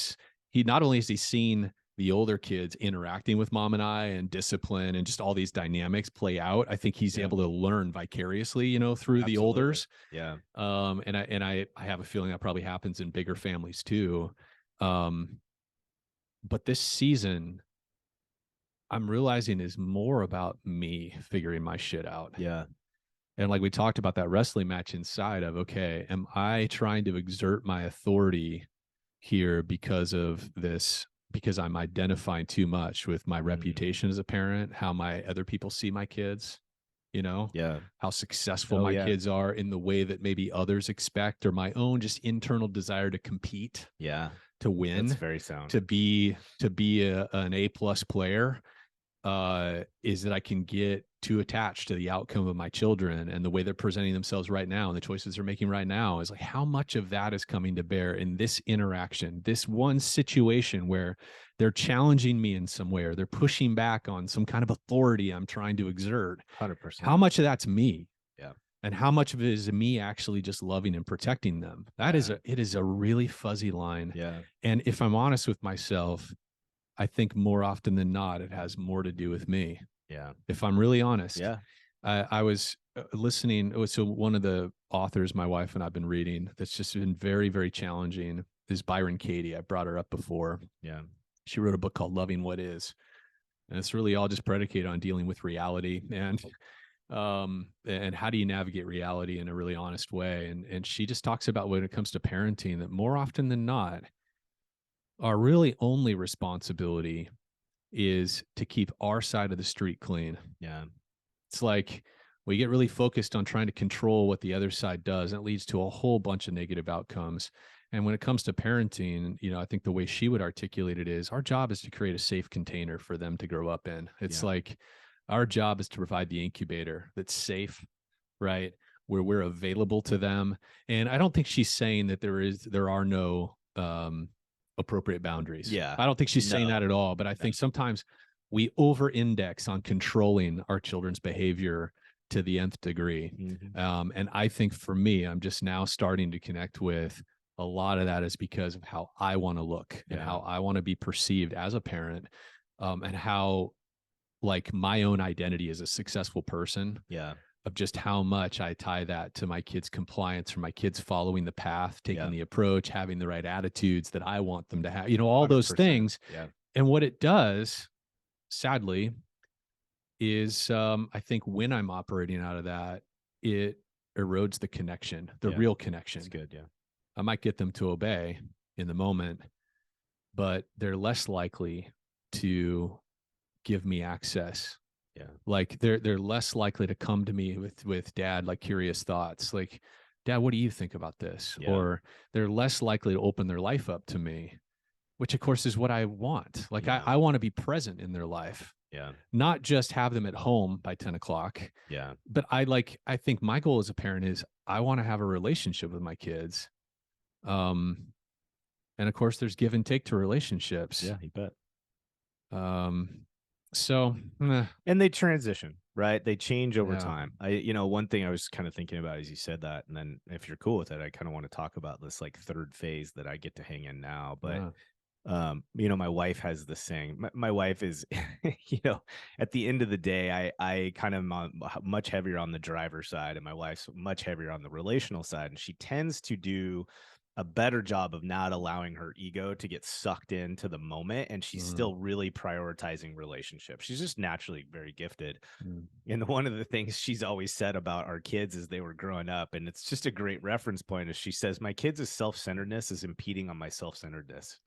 not only has he seen the older kids interacting with mom and I and discipline and just all these dynamics play out. I think he's able to learn vicariously, through the olders. Yeah. And I have a feeling that probably happens in bigger families too. But this season, I'm realizing is more about me figuring my shit out. Yeah. And like we talked about that wrestling match inside of, okay, am I trying to exert my authority here because of this, because I'm identifying too much with my reputation as a parent, how my other people see my kids, how successful my kids are in the way that maybe others expect, or my own just internal desire to compete, to win, that's very sound, to be an A+ player. Is that I can get too attached to the outcome of my children and the way they're presenting themselves right now and the choices they're making right now, is like how much of that is coming to bear in this interaction, this one situation where they're challenging me in some way, or they're pushing back on some kind of authority I'm trying to exert. 100%. How much of that's me? Yeah. And how much of it is me actually just loving and protecting them? It is a really fuzzy line. Yeah. And if I'm honest with myself, I think more often than not, it has more to do with me. Yeah. If I'm really honest. Yeah. I was listening. So one of the authors my wife and I've been reading that's just been very, very challenging is Byron Katie. I brought her up before. Yeah. She wrote a book called Loving What Is. And it's really all just predicated on dealing with reality and how do you navigate reality in a really honest way. And she just talks about when it comes to parenting that more often than not, our really only responsibility is to keep our side of the street clean. Yeah. It's like we get really focused on trying to control what the other side does, and it leads to a whole bunch of negative outcomes. And when it comes to parenting, I think the way she would articulate it is our job is to create a safe container for them to grow up in. It's like our job is to provide the incubator that's safe, right? Where we're available to them. And I don't think she's saying that there are no appropriate boundaries. Yeah. I don't think she's saying that at all. But I think sometimes we over-index on controlling our children's behavior to the nth degree. And I think for me, I'm just now starting to connect with a lot of that is because of how I want to look and how I want to be perceived as a parent, and how like my own identity as a successful person, of just how much I tie that to my kids' compliance, or my kids following the path, taking the approach, having the right attitudes that I want them to have, you know, all those 100%. things. And what it does, sadly, is I think when I'm operating out of that, it erodes the connection, the real connection. That's good. I might get them to obey in the moment, but they're less likely to give me access. Like they're less likely to come to me with dad, like curious thoughts, like, Dad, what do you think about this? Or they're less likely to open their life up to me, which of course is what I want. Like I want to be present in their life. Not just have them at home by 10 o'clock. But I think my goal as a parent is I want to have a relationship with my kids. And of course there's give and take to relationships. You bet. So, and they transition, right? They change over time. One thing I was kind of thinking about as you said that, and then if you're cool with it, I kind of want to talk about this like third phase that I get to hang in now. But my wife has this saying. My wife is, at the end of the day, I kind of much heavier on the driver's side, and my wife's much heavier on the relational side, and she tends to do a better job of not allowing her ego to get sucked into the moment, and she's still really prioritizing relationships. She's just naturally very gifted. And one of the things she's always said about our kids as they were growing up, and it's just a great reference point, is she says, my kids' self-centeredness is impeding on my self-centeredness.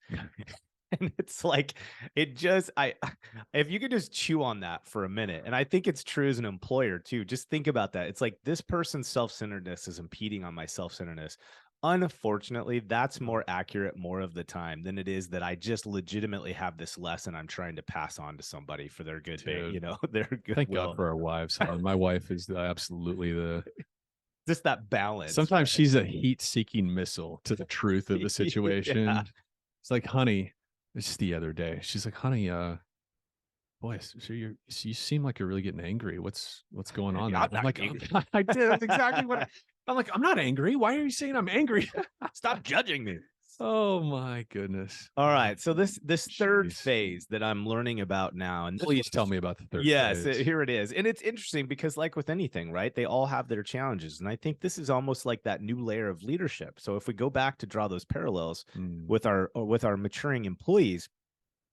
And it's like, if you could just chew on that for a minute, and I think it's true as an employer too, just think about that. It's like, this person's self-centeredness is impeding on my self-centeredness. Unfortunately, that's more accurate more of the time than it is that I just legitimately have this lesson I'm trying to pass on to somebody for their good, their good. Thank God for our wives. My wife is absolutely just that balance. Sometimes she's a heat-seeking missile to the truth of the situation. It's like, honey, it's just the other day. She's like, honey, boy, so you seem like you're really getting angry. What's going on? I'm like, I did. That's exactly what I'm like. I'm not angry. Why are you saying I'm angry? Stop judging me. Oh my goodness. All right. So this third phase that I'm learning about now, and please tell me about the third phase. Yes, here it is. And it's interesting because, like with anything, right, they all have their challenges. And I think this is almost like that new layer of leadership. So if we go back to draw those parallels with our maturing employees,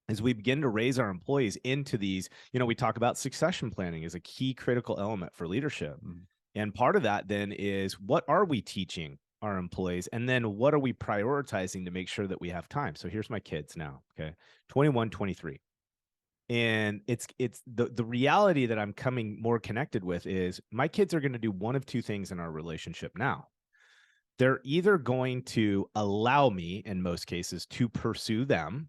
as we begin to raise our employees into these, we talk about succession planning as a key critical element for leadership. And part of that then is, what are we teaching our employees? And then what are we prioritizing to make sure that we have time? So here's my kids now, okay, 21, 23. And it's the reality that I'm coming more connected with is my kids are going to do one of two things in our relationship now. They're either going to allow me, in most cases, to pursue them.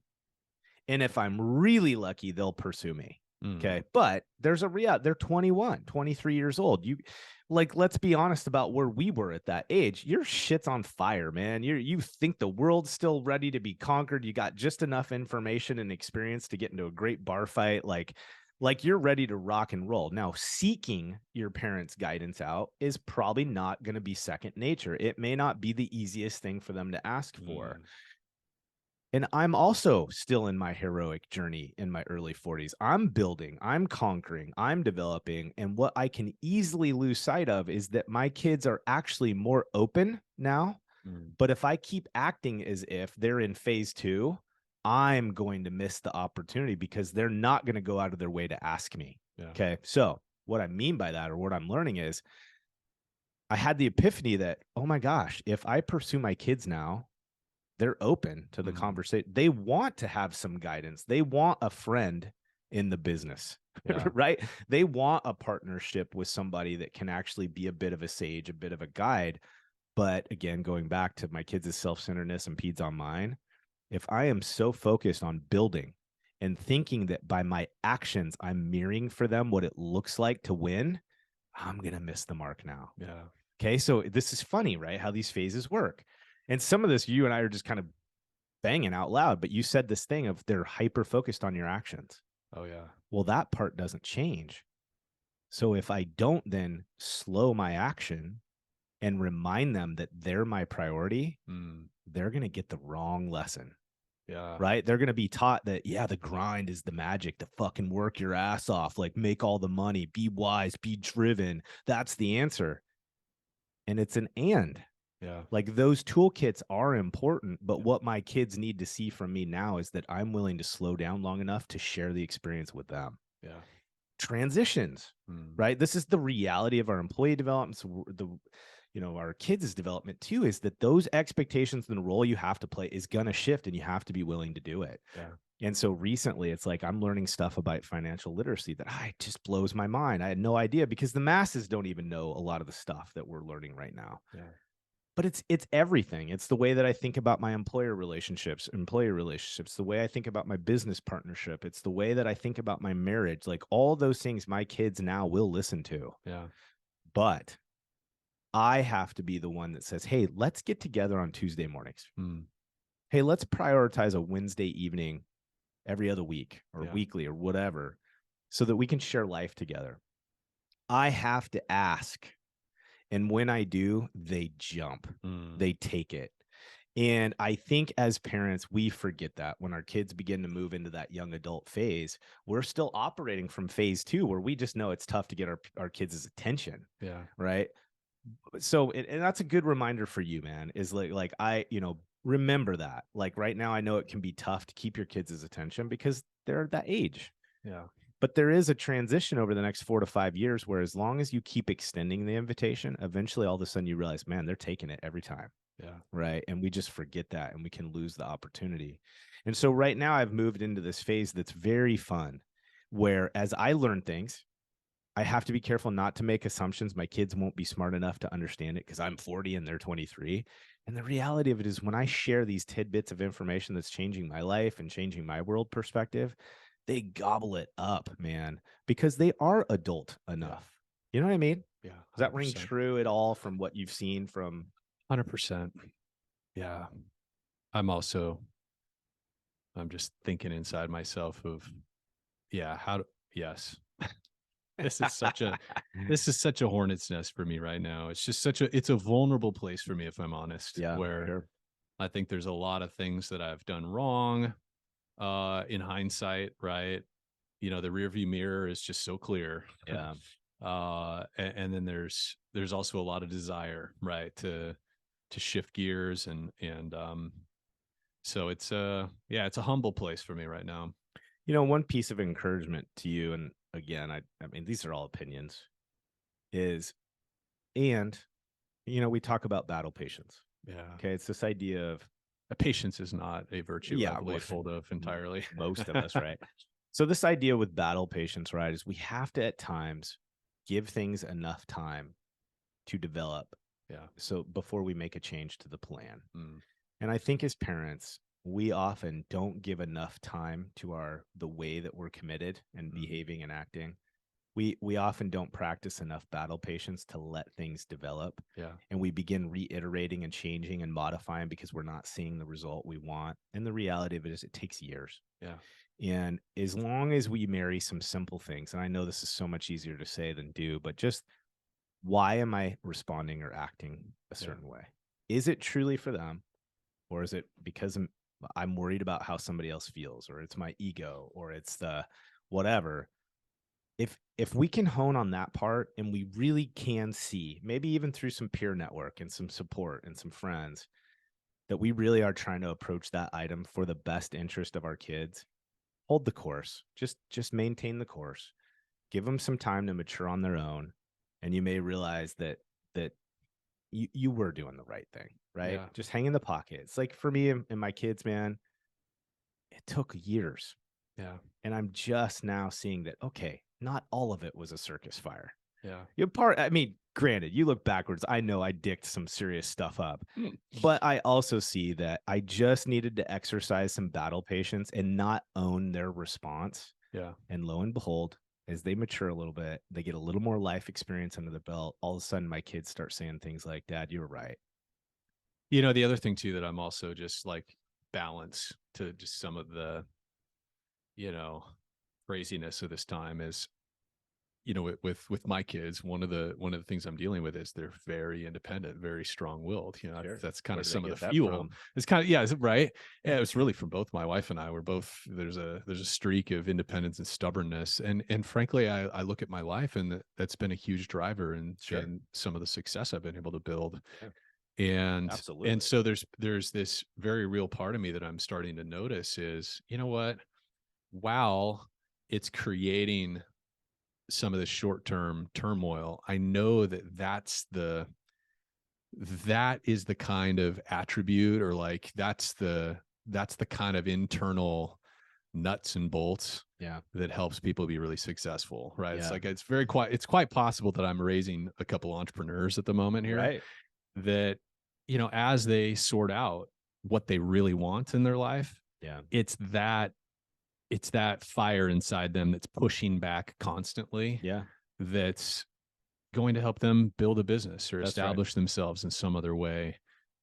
And if I'm really lucky, they'll pursue me. Okay. But there's a reality. They're 21, 23 years old. Let's be honest about where we were at that age. Your shit's on fire, man. You think the world's still ready to be conquered. You got just enough information and experience to get into a great bar fight. Like you're ready to rock and roll. Now, seeking your parents' guidance out is probably not going to be second nature. It may not be the easiest thing for them to ask for. And I'm also still in my heroic journey in my early 40s. I'm building, I'm conquering, I'm developing. And what I can easily lose sight of is that my kids are actually more open now. But if I keep acting as if they're in phase 2, I'm going to miss the opportunity because they're not going to go out of their way to ask me. Okay. So what I mean by that, or what I'm learning, is I had the epiphany that, oh my gosh, if I pursue my kids now, they're open to the conversation. They want to have some guidance. They want a friend in the business, right? They want a partnership with somebody that can actually be a bit of a sage, a bit of a guide. But again, going back to my kids' self-centeredness impedes on mine. If I am so focused on building and thinking that by my actions, I'm mirroring for them what it looks like to win, I'm going to miss the mark now. Okay. So this is funny, right? How these phases work. And some of this, you and I are just kind of banging out loud, but you said this thing of they're hyper focused on your actions. Oh yeah. Well, that part doesn't change. So if I don't then slow my action and remind them that they're my priority, they're going to get the wrong lesson. Yeah. Right. They're going to be taught that, yeah, the grind is the magic, to fucking work your ass off, like make all the money, be wise, be driven. That's the answer. And it's an and. Yeah. Like those toolkits are important, but what my kids need to see from me now is that I'm willing to slow down long enough to share the experience with them. Yeah. Transitions, right? This is the reality of our employee development. So our kids' development too, is that those expectations and the role you have to play is going to shift, and you have to be willing to do it. Yeah. And so recently it's like I'm learning stuff about financial literacy that just blows my mind. I had no idea, because the masses don't even know a lot of the stuff that we're learning right now. Yeah. But it's everything. It's the way that I think about my employee relationships, the way I think about my business partnership. It's the way that I think about my marriage. Like all those things my kids now will listen to. Yeah. But I have to be the one that says, hey, let's get together on Tuesday mornings. Hey, let's prioritize a Wednesday evening every other week or weekly or whatever, so that we can share life together. I have to ask. And when I do, they jump, they take it. And I think as parents, we forget that when our kids begin to move into that young adult phase, we're still operating from phase 2, where we just know it's tough to get our kids' attention. Yeah. Right. So, and that's a good reminder for you, man, is like I, remember that. Like right now, I know it can be tough to keep your kids' attention because they're that age. Yeah. But there is a transition over the next 4 to 5 years where, as long as you keep extending the invitation, eventually all of a sudden you realize, man, they're taking it every time. Yeah. Right. And we just forget that, and we can lose the opportunity. And so right now I've moved into this phase that's very fun, where as I learn things, I have to be careful not to make assumptions. My kids won't be smart enough to understand it because I'm 40 and they're 23. And the reality of it is, when I share these tidbits of information that's changing my life and changing my world perspective, they gobble it up, man, because they are adult enough. You know what I mean? Yeah. 100%. Does that ring true at all from what you've seen from? 100%. Yeah. I'm just thinking inside myself of, yes. This is such a hornet's nest for me right now. It's just it's a vulnerable place for me, if I'm honest, where I think there's a lot of things that I've done wrong, in hindsight, right? The rearview mirror is just so clear. Yeah. And then there's also a lot of desire, right, to shift gears, and so it's a humble place for me right now. One piece of encouragement to you, and again, I mean, these are all opinions, is, and we talk about battle patience. Yeah. Okay. It's this idea of patience is not a virtue I've laid hold of entirely. Most of us, right? So this idea with battle patience, right, is we have to at times give things enough time to develop. Yeah. So before we make a change to the plan. And I think as parents, we often don't give enough time to the way that we're committed and behaving and acting. We often don't practice enough battle patience to let things develop. Yeah. And we begin reiterating and changing and modifying because we're not seeing the result we want. And the reality of it is, it takes years. Yeah. And as long as we marry some simple things, and I know this is so much easier to say than do, but just, why am I responding or acting a certain way? Is it truly for them? Or is it because I'm worried about how somebody else feels, or it's my ego, or it's the whatever? If we can hone on that part, and we really can see, maybe even through some peer network and some support and some friends, that we really are trying to approach that item for the best interest of our kids, hold the course. Just maintain the course. Give them some time to mature on their own, and you may realize that you were doing the right thing, right? Yeah. Just hang in the pocket. It's like for me and my kids, man, it took years. Yeah. And I'm just now seeing that, okay, not all of it was a circus fire. Yeah. I mean, granted, you look backwards, I know I dicked some serious stuff up, but I also see that I just needed to exercise some battle patience and not own their response. Yeah. And lo and behold, as they mature a little bit, they get a little more life experience under the belt. All of a sudden, my kids start saying things like, Dad, you were right. The other thing too, that I'm also just like balance to just some of the, craziness of this time is, you know, with my kids, one of the things I'm dealing with is they're very independent, very strong-willed. You know, Sure. that's kind Where of do some they of get the that fuel. from? It's kind of, yeah, is it right? Yeah, it's really from both my wife and I. We're both, there's a streak of independence and stubbornness, and frankly, I look at my life, and that's been a huge driver in some of the success I've been able to build. Yeah. And Absolutely. so there's this very real part of me that I'm starting to notice is, you know what, while it's creating some of the short-term turmoil, I know that is the kind of attribute, or like that's the kind of internal nuts and bolts that helps people be really successful, right? It's like it's quite possible that I'm raising a couple entrepreneurs at the moment here, Right. that, you know, as they sort out what they really want in their life, it's that fire inside them that's pushing back constantly. That's going to help them build a business or establish themselves in some other way,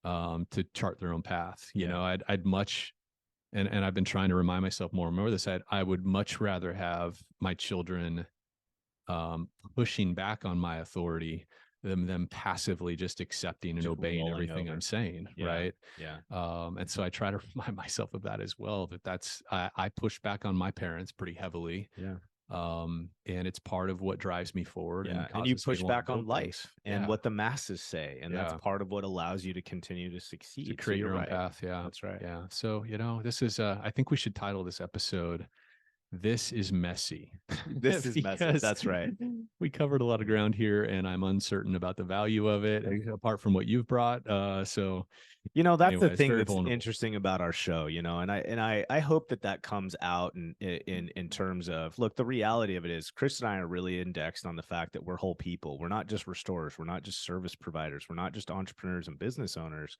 to chart their own path. You know, I'd much, and I've been trying to remind myself more and more of this, I would much rather have my children pushing back on my authority than them passively just accepting and obeying everything I'm saying. Right. And so I try to remind myself of that as well, that's I push back on my parents pretty heavily. And it's part of what drives me forward. And you push back on life and what the masses say. And that's part of what allows you to continue to succeed. To create your own path. Yeah. That's right. Yeah. So, you know, this is, I think we should title this episode, "This is Messy." This is messy. That's right. We covered a lot of ground here, and I'm uncertain about the value of it, apart from what you've brought. So, you know, that's anyways, the thing that's vulnerable. interesting about our show, you know, and I hope that comes out in terms of, look, the reality of it is Chris and I are really indexed on the fact that we're whole people. We're not just restorers. We're not just service providers. We're not just entrepreneurs and business owners.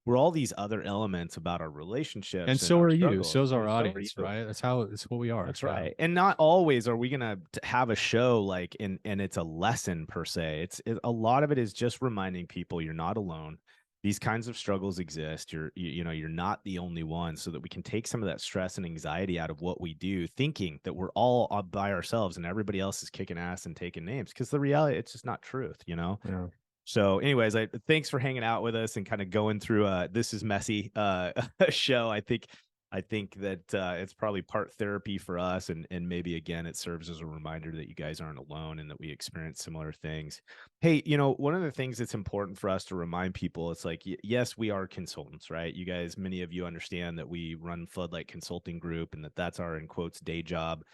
We're all these other elements about our relationships. And so are you. So's our audience, right? That's what we are. That's right. And not always are we going to have a show like, and it's a lesson per se. A lot of it is just reminding people you're not alone. These kinds of struggles exist. You're not the only one, so that we can take some of that stress and anxiety out of what we do, thinking that we're all by ourselves and everybody else is kicking ass and taking names. Because the reality, it's just not truth, you know? Yeah. So anyways, thanks for hanging out with us and kind of going through This Is Messy show. I think that it's probably part therapy for us, and maybe again it serves as a reminder that you guys aren't alone and that we experience similar things. Hey, you know, one of the things that's important for us to remind people, it's like, yes, we are consultants, right? You guys, many of you understand that we run Floodlight Consulting Group and that's our, in quotes, day job.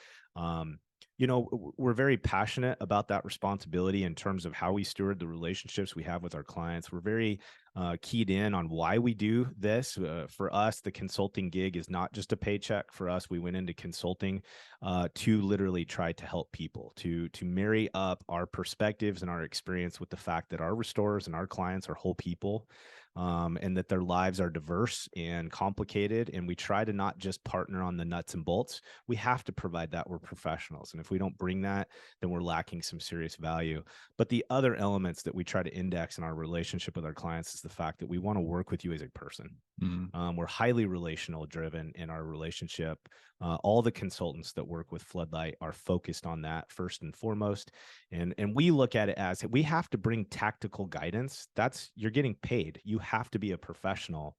You know, we're very passionate about that responsibility in terms of how we steward the relationships we have with our clients. We're very keyed in on why we do this. For us, the consulting gig is not just a paycheck. For us, we went into consulting to literally try to help people, to marry up our perspectives and our experience with the fact that our restorers and our clients are whole people. And that their lives are diverse and complicated. And we try to not just partner on the nuts and bolts. We have to provide that. We're professionals. And if we don't bring that, then we're lacking some serious value. But the other elements that we try to index in our relationship with our clients is the fact that we want to work with you as a person. Mm-hmm. We're highly relational driven in our relationship. All the consultants that work with Floodlight are focused on that first and foremost. And we look at it as, we have to bring tactical guidance. You're getting paid. You have to be a professional.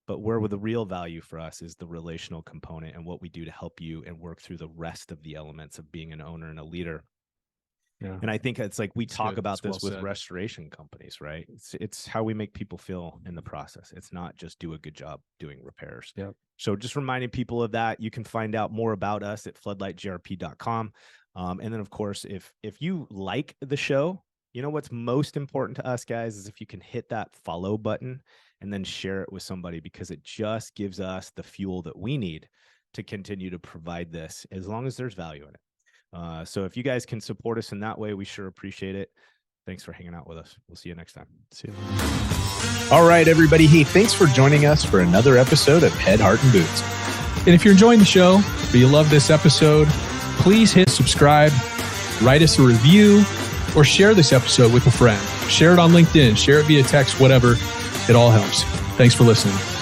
But where the real value for us is the relational component and what we do to help you and work through the rest of the elements of being an owner and a leader. Yeah. And I think it's like we talk about this with restoration companies, right? It's how we make people feel in the process. It's not just do a good job doing repairs. Yeah. So just reminding people of that. You can find out more about us at floodlightgrp.com. And then, of course, if you like the show, you know what's most important to us, guys, is if you can hit that follow button and then share it with somebody, because it just gives us the fuel that we need to continue to provide this as long as there's value in it. So if you guys can support us in that way, we sure appreciate it. Thanks for hanging out with us. We'll see you next time. See you. All right, everybody. Hey, thanks for joining us for another episode of Head, Heart, and Boots. And if you're enjoying the show or you love this episode, please hit subscribe, write us a review, or share this episode with a friend. Share it on LinkedIn, share it via text, whatever. It all helps. Thanks for listening.